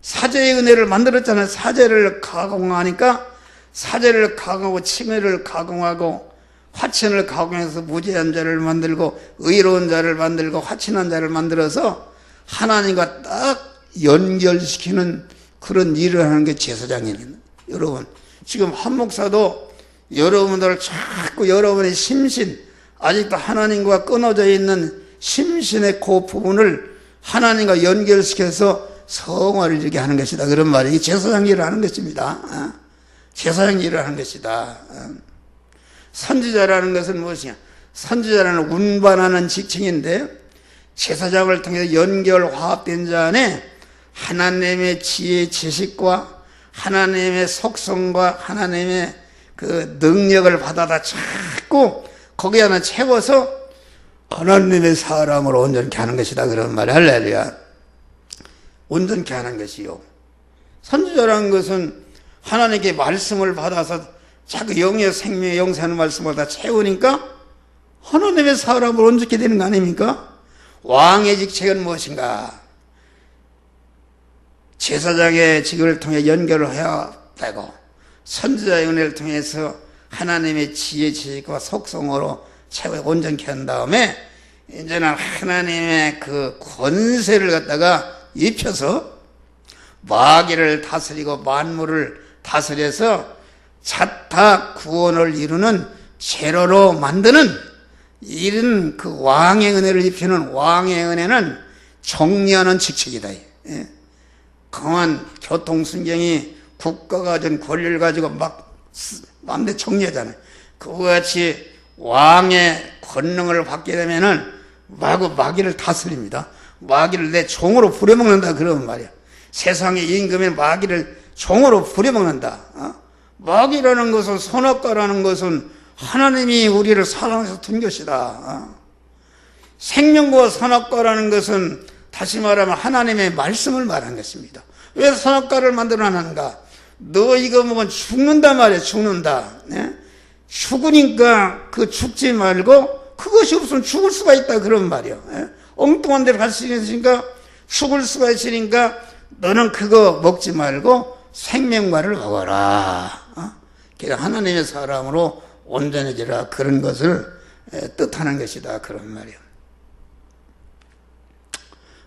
사죄의 은혜를 만들었잖아요. 사죄를 가공하니까 사죄를 가공하고 칭의를 가공하고 화친을 가공해서 무죄한 자를 만들고 의로운 자를 만들고 화친한 자를 만들어서 하나님과 딱 연결시키는 그런 일을 하는 게 제사장이에요. 여러분 지금 한 목사도 여러분들 자꾸 여러분의 심신 아직도 하나님과 끊어져 있는 심신의 그 부분을 하나님과 연결시켜서 성화를 이렇게 하는 것이다 그런 말이에요. 이게 제사장 일을 하는 것입니다. 제사장 일을 하는 것이다. 선지자라는 것은 무엇이냐? 선지자라는 운반하는 직책인데 제사장을 통해서 연결 화합된 자 안에 하나님의 지혜 지식과 하나님의 속성과 하나님의 그 능력을 받아다 자꾸 거기 하나 채워서 하나님의 사람으로 온전케 하는 것이다 그런 말이 할렐루야. 온전케 하는 것이요. 선지자라는 것은 하나님께 말씀을 받아서 자꾸 영의 생명의 영생하는 말씀을 다 채우니까 하나님의 사람으로 온전케 되는 거 아닙니까? 왕의 직책은 무엇인가? 제사장의 직을 통해 연결을 해야 되고 선지자의 은혜를 통해서 하나님의 지혜 지식과 속성으로 채워 온전케 한 다음에 이제는 하나님의 그 권세를 갖다가 입혀서 마귀를 다스리고 만물을 다스려서 자타 구원을 이루는 제로로 만드는 이런 그 왕의 은혜를 입히는 왕의 은혜는 정리하는 직책이다. 예. 강한 교통순경이 국가가 전 권리를 가지고 막 마음대로 정리하잖아요. 그와 같이 왕의 권능을 받게 되면은 마구 마귀를 다스립니다. 마귀를 내 종으로 부려먹는다 그러는 말이야. 세상의 임금의 마귀를 종으로 부려먹는다. 마귀라는 것은, 선악과라는 것은 하나님이 우리를 사랑해서 둔 것이다. 생명과 선악과라는 것은 다시 말하면 하나님의 말씀을 말한 것입니다. 왜 선악과를 만들어놨는가? 너 이거 먹으면 죽는다 말이야. 죽는다. 죽으니까 그 죽지 말고 그것이 없으면 죽을 수가 있다 그런 말이야. 엉뚱한 데로 갈 수 있으니까 죽을 수가 있으니까 너는 그거 먹지 말고 생명과를 먹어라. 그래서 하나님의 사람으로 온전해지라, 그런 것을 뜻하는 것이다 그런 말이야.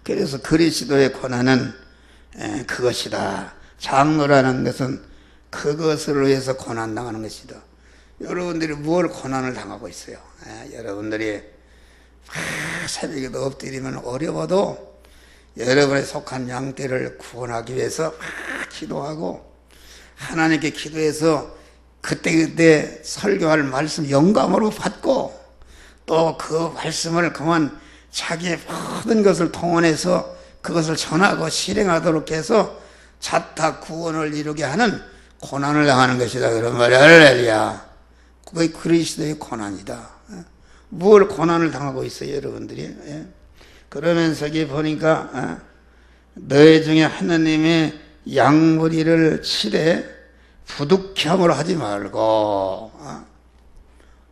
그래서 그리스도의 고난은 그것이다. 장로라는 것은 그것을 위해서 고난당하는 것이다. 여러분들이 뭘 고난을 당하고 있어요? 여러분들이 새벽에도 엎드리면 어려워도 여러분에 속한 양떼를 구원하기 위해서 기도하고 하나님께 기도해서 그때그때 설교할 말씀 영감으로 받고 또 그 말씀을 그만 자기의 모든 것을 동원해서 그것을 전하고 실행하도록 해서 자타 구원을 이루게 하는 고난을 당하는 것이다 그런 말이야. 할렐루야. 그게 그리스도의 고난이다. 뭘 고난을 당하고 있어요 여러분들이? 그러면서 여기 보니까 너희 중에 하나님의 양무리를 치되 부득이함으로 하지 말고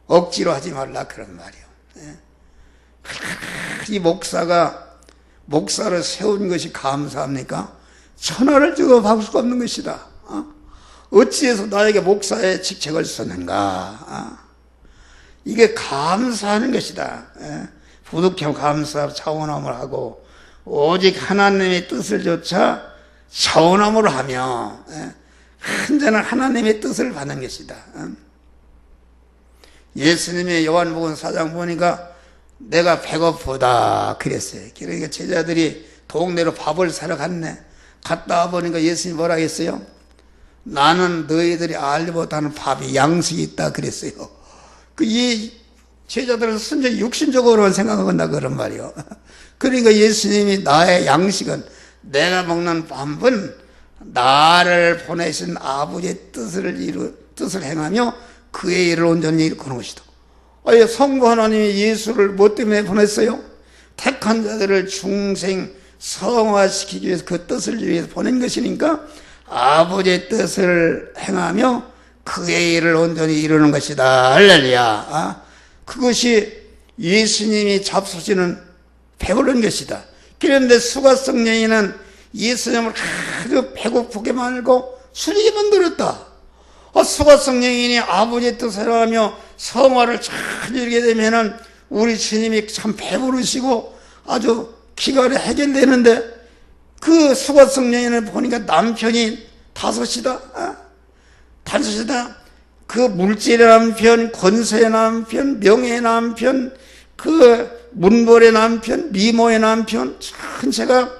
억지로 하지 말라 그런 말이에요. 이 목사를 세운 것이 감사합니까? 천하를 주고 받을 수가 없는 것이다. 어찌해서 나에게 목사의 직책을 썼는가? 이게 감사하는 것이다. 부득이함 감사 차원함을 하고 오직 하나님의 뜻을 조차 차원함으로 하며 한자는 하나님의 뜻을 받는 것이다. 예수님의 요한복음 4장 보니까 내가 배고프다 그랬어요. 그러니까 제자들이 동네로 밥을 사러 갔네. 갔다 와보니까 예수님이 뭐라 했어요? 나는 너희들이 알지 못하는 밥이 양식이 있다 그랬어요. 이 제자들은 순전히 육신적으로만 생각한다 그런 말이요. 그러니까 예수님이 나의 양식은, 내가 먹는 밥은 나를 보내신 아버지의 뜻을 행하며 그의 일을 온전히 일구는 것이다. 성부 하나님이 예수를 뭐 때문에 보냈어요? 택한 자들을 중생 성화시키기 위해서 그 뜻을 위해서 보낸 것이니까 아버지의 뜻을 행하며 그의 일을 온전히 이루는 것이다. 할렐루야. 그것이 예수님이 잡수시는 배부른 것이다. 그런데 수가성 여인은 예수님을 아주 배고프게 만들고 술이게 만들었다. 수가성 여인이 아버지의 뜻을 하며 성화를 잘 이루게 되면은 우리 주님이 참 배부르시고 아주 기가를 해결되는데, 그 수가성 여인을 보니까 남편이 다섯이다. 그 물질의 남편, 권세의 남편, 명예의 남편, 그 문벌의 남편, 미모의 남편, 전체가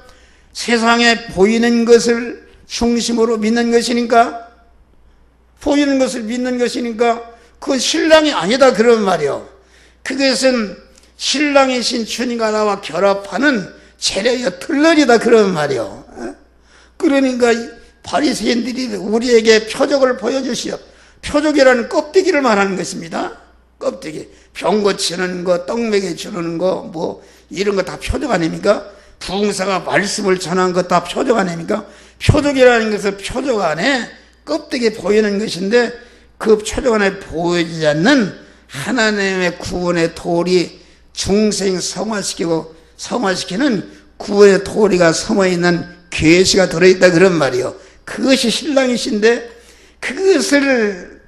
세상에 보이는 것을 중심으로 믿는 것이니까, 보이는 것을 믿는 것이니까 그건 신랑이 아니다 그런 말이요. 그것은 신랑이신 주님과 나와 결합하는 재료여 틀러리다 그런 말이요. 그러니까 바리새인들이 우리에게 표적을 보여주시오. 표적이라는 껍데기를 말하는 것입니다. 껍데기. 병 고치는 거, 떡 먹여주는 거, 뭐 이런 거 다 표적 아닙니까? 부흥사가 말씀을 전한 것 다 표적 아닙니까? 표적이라는 것은 표적 안에 껍데기에 보이는 것인데, 그 표적 안에 보이지 않는 하나님의 구원의 도리, 중생 성화시키는 구원의 도리가 숨어있는 계시가 들어있다 그런 말이요. 그것이 신랑이신데 그것을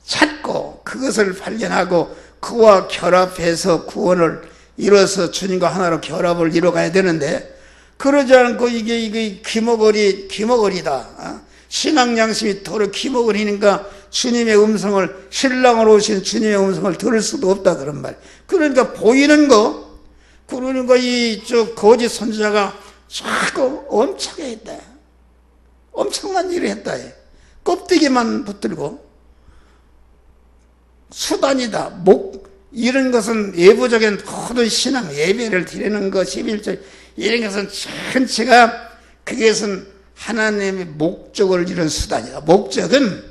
찾고 그것을 발견하고 그와 결합해서 구원을 이뤄서 주님과 하나로 결합을 이뤄가야 되는데, 그러지 않고 이게 기머거리다. 신앙 양심이 도로 기머거리니까 주님의 음성을, 신랑으로 오신 주님의 음성을 들을 수도 없다 그런 말. 그러니까 보이는 거, 그러니까 이저 거짓 선지자가 자꾸 엄청나게 했다. 엄청난 일을 했다. 껍데기만 붙들고 수단이다. 이런 것은 예부적인 모든 신앙, 예배를 드리는 것, 11절 이런 것은 전체가 그것은 하나님의 목적을 이룬 수단이다. 목적은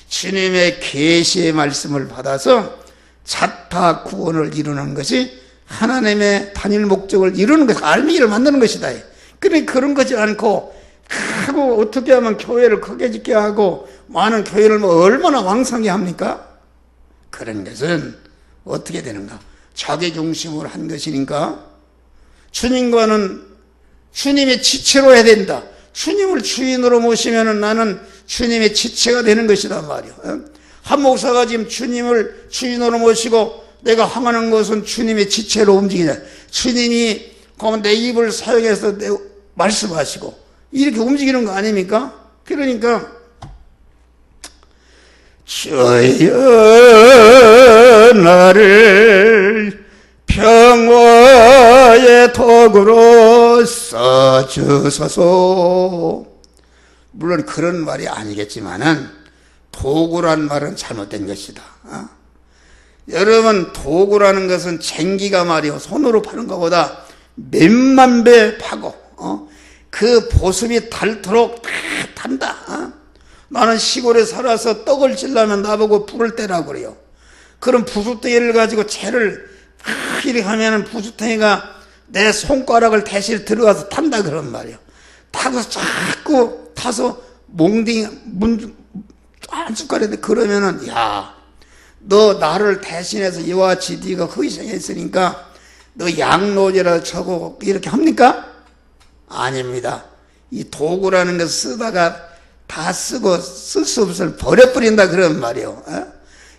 주님의 계시의 말씀을 받아서 자타 구원을 이루는 것이 하나님의 단일 목적을 이루는 것, 알미기를 만드는 것이다. 그러니 그런 거지 않고 하고 어떻게 하면 교회를 크게 짓게 하고 많은 교회를 뭐 얼마나 왕성히 합니까? 그런 것은 어떻게 되는가? 자기 중심으로 한 것이니까 주님과는 주님의 지체로 해야 된다. 주님을 주인으로 모시면 나는 주님의 지체가 되는 것이다 말이야. 한 목사가 지금 주님을 주인으로 모시고 내가 항하는 것은 주님의 지체로 움직이냐. 주님이 내 입을 사용해서 말씀하시고 이렇게 움직이는 거 아닙니까? 그러니까 주여 나를 평화의 도구로 써주소서. 물론 그런 말이 아니겠지만은 도구란 말은 잘못된 것이다. 여러분 도구라는 것은 쟁기가 말이요 손으로 파는 것보다 몇만 배 파고 그 보습이 닳도록 다 탄다. 나는 시골에 살아서 떡을 찔려면 나보고 불을 떼라고 그래요. 그럼 부수덩이를 가지고 채를 이렇게 하면은 부수덩이가 내 손가락을 대실 들어가서 탄다 그런 말이에요. 타서 자꾸 타서 몽둥이 한 숟갈인데 그러면은 야, 너 나를 대신해서 이와 같이 네가 희생했으니까 너 양로제라 저거 이렇게 합니까? 아닙니다. 이 도구라는 거 쓰다가 다 쓰고 쓸 수 없을 버려버린다 그런 말이에요.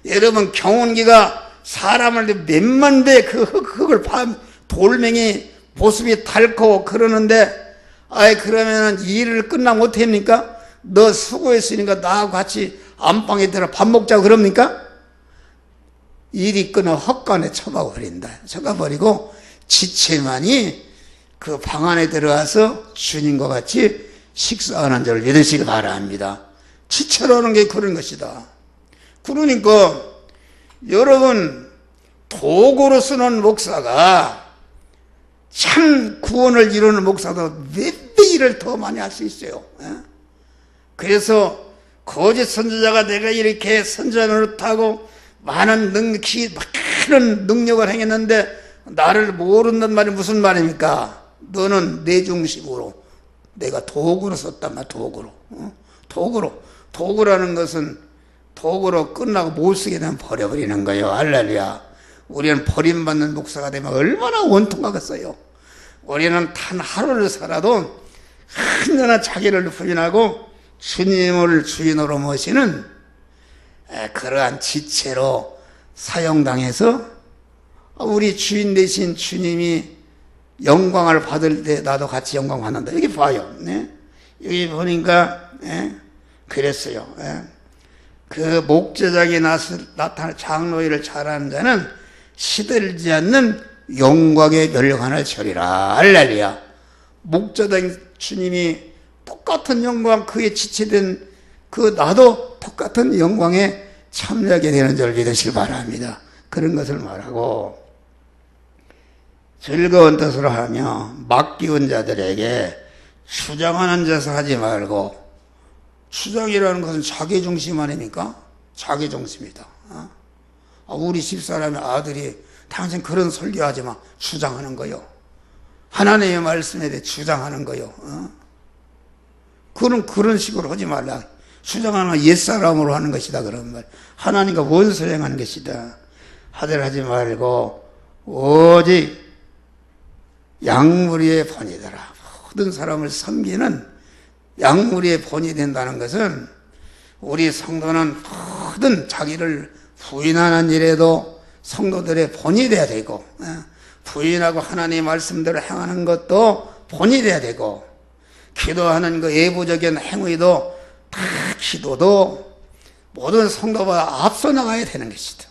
여러분 경운기가 사람을 몇만 배 그 흙을 돌멩이 보습이 닳고 그러는데 그러면은 일을 끝나면 어떻게 합니까? 너 수고했으니까 나하고 같이 안방에 들어 밥 먹자 그럽니까? 일이 끝나 헛간에 쳐박아버린다. 쳐가버리고 지체만이 그 방 안에 들어가서 주님과 같이 식사하는 줄 믿으시기 바랍니다. 지체라는 게 그런 것이다. 그러니까 여러분 도구로 쓰는 목사가 참 구원을 이루는 목사도 몇 배 일을 더 많이 할 수 있어요. 그래서 거짓 선지자가 내가 이렇게 선지자를 타고 많은 능력을 행했는데 나를 모른단 말이 무슨 말입니까? 너는 내 중심으로 내가 도구로 썼단 말이야. 도구라는 것은 도구로 끝나고 못 쓰게 되면 버려버리는 거예요. 할렐루야. 우리는 버림받는 목사가 되면 얼마나 원통하겠어요. 우리는 단 하루를 살아도 언제나 자기를 부인하고 주님을 주인으로 모시는 그러한 지체로 사용당해서 우리 주인 되신 주님이 영광을 받을 때 나도 같이 영광 받는다. 여기 봐요. 네? 여기 보니까 그랬어요. 그 목제작이 나타날 장로일을 잘하는 자는 시들지 않는 영광의 멸관을 처리라. 할렐루야. 목자된 주님이 똑같은 영광, 그에 지체된 나도 똑같은 영광에 참여하게 되는 줄 믿으시기 바랍니다. 그런 것을 말하고 즐거운 뜻으로 하며 맡기운 자들에게 주장하는 짓을 하지 말고, 주장이라는 것은 자기중심 아닙니까? 자기중심이다. 우리 집사람의 아들이 당신 그런 설교하지 마. 주장하는 거요. 하나님의 말씀에 대해 주장하는 거요. 그런 식으로 하지 말라. 주장하는 건 옛사람으로 하는 것이다. 그런 말. 하나님과 원수를 행하는 것이다. 하들 하지 말고 오직 양무리의 본이더라. 모든 사람을 섬기는 양무리의 본이 된다는 것은 우리 성도는 모든 자기를 부인하는 일에도 성도들의 본이 돼야 되고, 부인하고 하나님의 말씀대로 행하는 것도 본이 돼야 되고, 기도하는 그 예부적인 행위도 다 기도도 모든 성도보다 앞서 나가야 되는 것이다.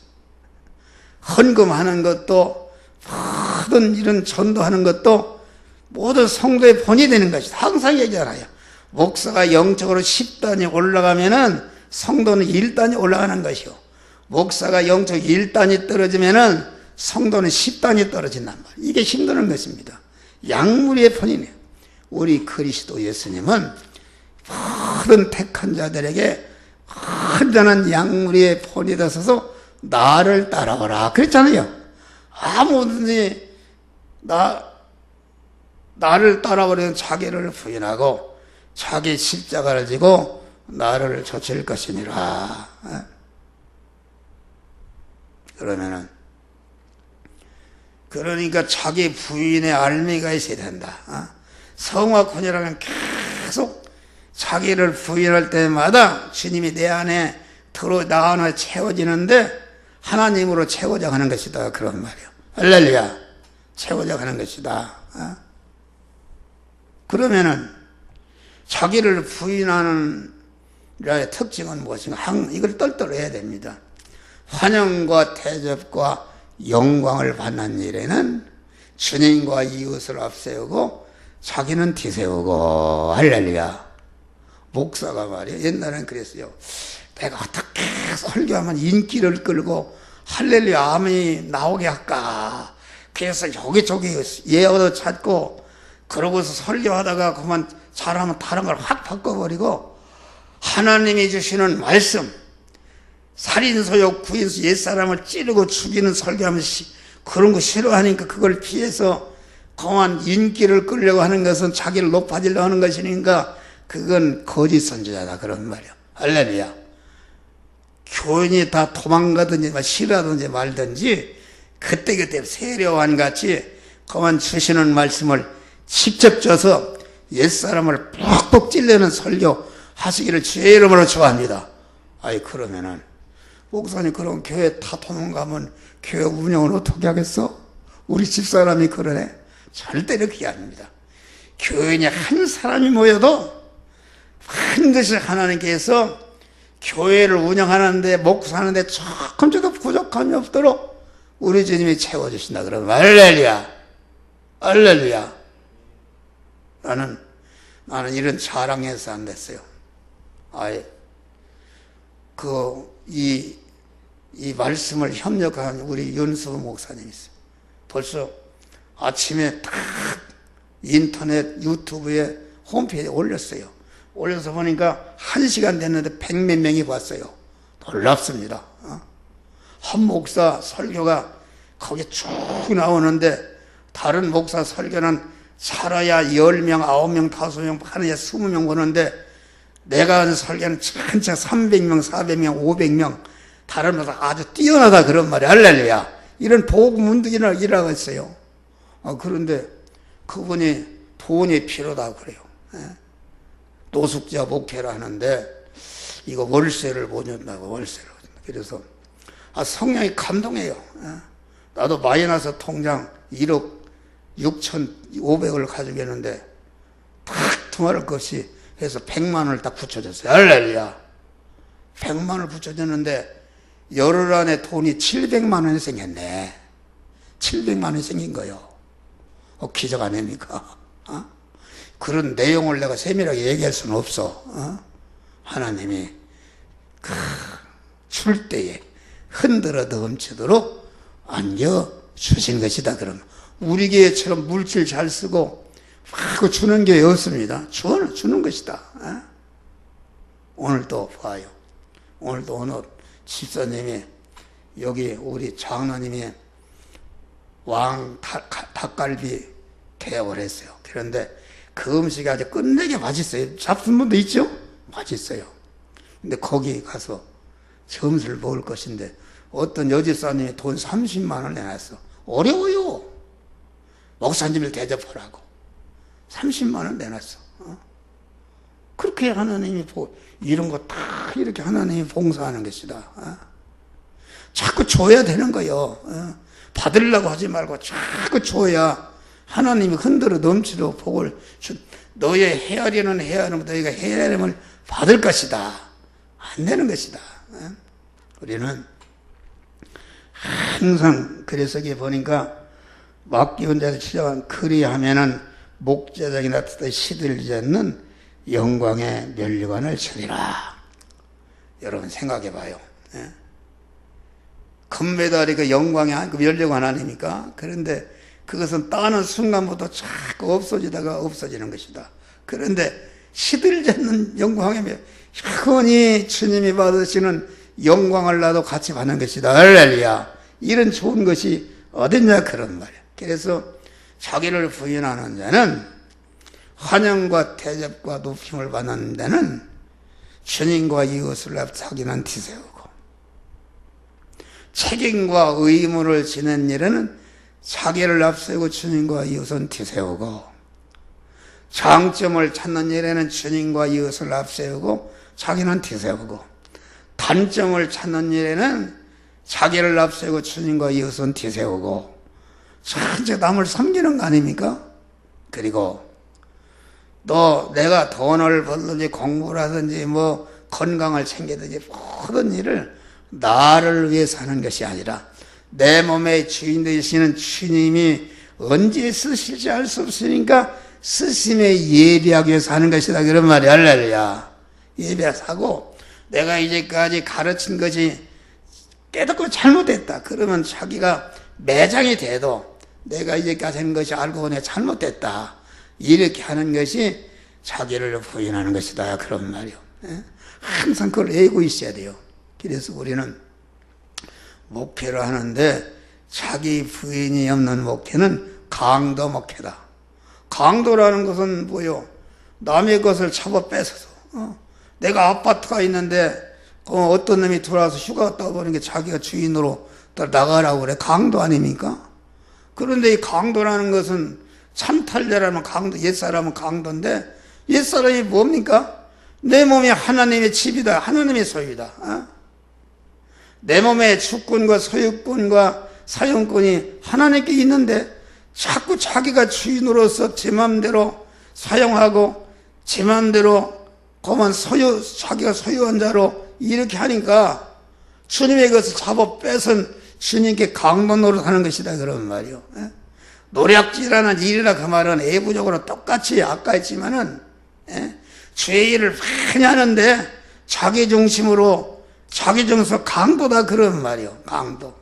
헌금하는 것도 모든 이런 전도하는 것도 모든 성도의 본이 되는 것이다. 항상 얘기하나요. 목사가 영적으로 10단이 올라가면은 성도는 1단이 올라가는 것이요. 목사가 영적 1단이 떨어지면은 성도는 10단이 떨어진단 말이에요. 이게 힘드는 것입니다. 양무리의 본이네요. 우리 그리스도 예수님은 모든 택한 자들에게 완전한 양무리의 본이 되어서 나를 따라오라 그랬잖아요. 아무든지 나를 따라오려는 자기를 부인하고 자기 십자가를 지고 나를 좇을 것이니라. 그러니까 자기 부인의 알미가 있어야 된다. 성화권이라면 계속 자기를 부인할 때마다 주님이 내 안에 나 안에 채워지는데 하나님으로 채워져 가는 것이다. 그런 말이에요. 할렐루야. 채워져 가는 것이다. 그러면은 자기를 부인하는 특징은 무엇인가? 이걸 떨떠러야 됩니다. 환영과 대접과 영광을 받는 일에는 주님과 이웃을 앞세우고 자기는 뒤세우고. 할렐루야. 목사가 말이에요. 옛날엔 그랬어요. 내가 어떻게 설교하면 인기를 끌고 할렐루야 아멘이 나오게 할까. 그래서 여기저기 예언을 찾고 그러고서 설교하다가 그만 잘하면 다른 걸 확 바꿔버리고 하나님이 주시는 말씀, 살인소욕, 구인수, 옛사람을 찌르고 죽이는 설교하면서 그런 거 싫어하니까 그걸 피해서 그만 인기를 끌려고 하는 것은 자기를 높아지려고 하는 것이니까 그건 거짓 선지자다. 그런 말이야. 할렐루야. 교인이 다 도망가든지 싫어하든지 말든지 그때그때 세례요한 같이 그만 주시는 말씀을 직접 줘서 옛사람을 뻑뻑 찔려는 설교 하시기를 주의 이름으로 축원합니다. 그러면은 목사님 그럼 교회 다 도망가면 교회 운영을 어떻게 하겠어? 우리 집사람이 그러네. 절대로 그게 아닙니다. 교인이 한 사람이 모여도 반드시 하나님께서 교회를 운영하는데 목사하는데 조금도 부족함이 없도록 우리 주님이 채워주신다. 그러면 할렐루야. 할렐루야. 나는 이런 자랑해서 안 됐어요. 이 말씀을 협력한 우리 윤수 목사님이 있어요. 벌써 아침에 딱 인터넷 유튜브에 홈페이지에 올렸어요. 올려서 보니까 1시간 됐는데 100몇 명이 봤어요. 놀랍습니다. 한 목사 설교가 거기 쭉 나오는데 다른 목사 설교는 살아야 10명, 9명, 5명, 하루에 20명 보는데 내가 하는 설교는 천천히 300명, 400명, 500명 다른 목사 아주 뛰어나다 그런 말이야. 할렐루야. 이런 복음 운동이나 일하고 있어요. 그런데 그분이 돈이 필요하다고 그래요. 노숙자 목회를 하는데 이거 월세를 못 낸다고. 월세를. 그래서 성령이 감동해요. 나도 마이너스 통장 1억 6,500을 가지고 있는데 탁 통화할 것이 해서 100만 원을 딱 붙여줬어요. 할렐루야. 100만 원을 붙여줬는데 열흘 안에 돈이 700만 원이 생겼네. 700만 원이 생긴 거예요. 기적 아닙니까? 그런 내용을 내가 세밀하게 얘기할 수는 없어. 하나님이 줄 때에 흔들어 넘치도록 안겨주신 것이다. 그러면 우리 교회처럼 물질 잘 쓰고 막 주는 교회 없습니다. 주는 것이다. 오늘도 봐요. 오늘도 오늘 집사님이 여기 우리 장로님이 왕 닭갈비 개업을 했어요. 그런데 그 음식이 아주 끝내게 맛있어요. 잡순 분도 있죠? 맛있어요. 근데 거기 가서 점심을 먹을 것인데 어떤 여집사님이 돈 30만 원 내놨어. 어려워요. 목사님을 대접하라고 30만 원 내놨어. 그렇게 하나님이 이런 거 다 이렇게 하나님이 봉사하는 것이다. 자꾸 줘야 되는 거요. 받으려고 하지 말고 자꾸 줘야 하나님이 흔들어 넘치도록 복을 너의 헤아리는 너희가 헤아림을 받을 것이다. 안 되는 것이다. 우리는 항상 그래서 이게 보니까 막기운자에서 시작한 그리하면은 목자적이나 뜻에 시들지 않는 영광의 면류관을 차리라. 여러분 생각해 봐요. 금메달이 그 영광의 그 면류관 아닙니까? 그런데 그것은 따는 순간부터 자꾸 없어지다가 없어지는 것이다. 그런데 시들지 않는 영광의 흔히 주님이 받으시는 영광을 나도 같이 받는 것이다. 할렐루야. 이런 좋은 것이 어딨냐 그런 말이야. 그래서 자기를 부인하는 자는 환영과 대접과 높임을 받는 데는 주님과 이웃을 앞서기는 뒤세우고, 책임과 의무를 지는 일에는 자기를 앞세우고 주님과 이웃은 뒤세우고, 장점을 찾는 일에는 주님과 이웃을 앞세우고 자기는 뒤세우고, 단점을 찾는 일에는 자기를 앞세우고 주님과 이웃은 뒤세우고, 전체 남을 섬기는 거 아닙니까? 그리고 또 내가 돈을 벌든지 공부를 하든지 뭐 건강을 챙기든지 모든 일을 나를 위해서 하는 것이 아니라 내 몸의 주인 되시는 주님이 언제 쓰실지 알 수 없으니까 쓰심에 예비하기 위해서 하는 것이다. 그런 말이 할렐루야. 예비해서 하고, 내가 이제까지 가르친 것이 깨닫고 잘못됐다. 그러면 자기가 매장이 돼도 내가 이제까지 한 것이 알고 보니 잘못됐다. 이렇게 하는 것이 자기를 부인하는 것이다. 그런 말이요. 항상 그걸 애고 있어야 돼요. 그래서 우리는 목회를 하는데 자기 부인이 없는 목회는 강도 목회다. 강도라는 것은 뭐요? 남의 것을 잡아 뺏어서, 내가 아파트가 있는데 어떤 놈이 들어와서 휴가 갔다 오는 게 자기가 주인으로 나가라고 그래. 강도 아닙니까? 그런데 이 강도라는 것은 참탈자라면 강도, 옛사람은 강도인데, 옛사람이 뭡니까? 내 몸이 하나님의 집이다. 하나님의 소유다. 내 몸의 주권과 소유권과 사용권이 하나님께 있는데 자꾸 자기가 주인으로서 제 마음대로 사용하고 제 마음대로 그만 자기가 소유한 자로 이렇게 하니까 주님의 것을 잡아 뺏은 주님께 강도 노릇하는 것이다. 그런 말이요. 노략질하는 일이라 그 말은 애부적으로 똑같이 아까 했지만은 죄의 일을 많이 하는데 자기 중심으로 자기 정서 강도다. 그런 말이요. 강도.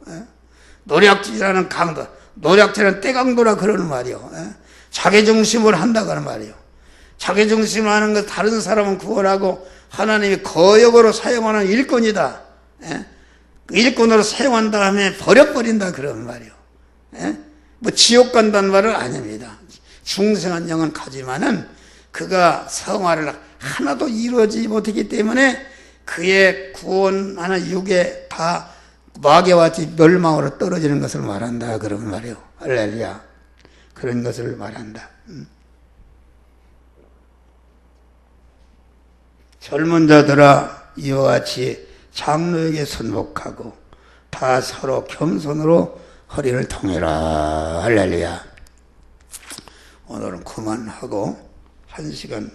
노략질하는 강도. 노략질하는 떼강도라 그러는 말이요. 자기 중심으로 한다 그런 말이요. 자기 중심으로 하는 것 다른 사람은 구원하고 하나님이 거역으로 사용하는 일꾼이다. 일꾼으로 사용한 다음에 버려버린다 그런 말이요. 뭐 지옥 간다는 말은 아닙니다. 중생한 영은 가지만은 그가 성화를 하나도 이루어지지 못했기 때문에 그의 구원하는 육에 다 마귀와 같이 멸망으로 떨어지는 것을 말한다 그런 말이요. 할렐루야. 그런 것을 말한다. 젊은 자들아 이와 같이 장로에게 순복하고 다 서로 겸손으로 허리를 통해라. 할렐루야. 오늘은 그만하고 1시간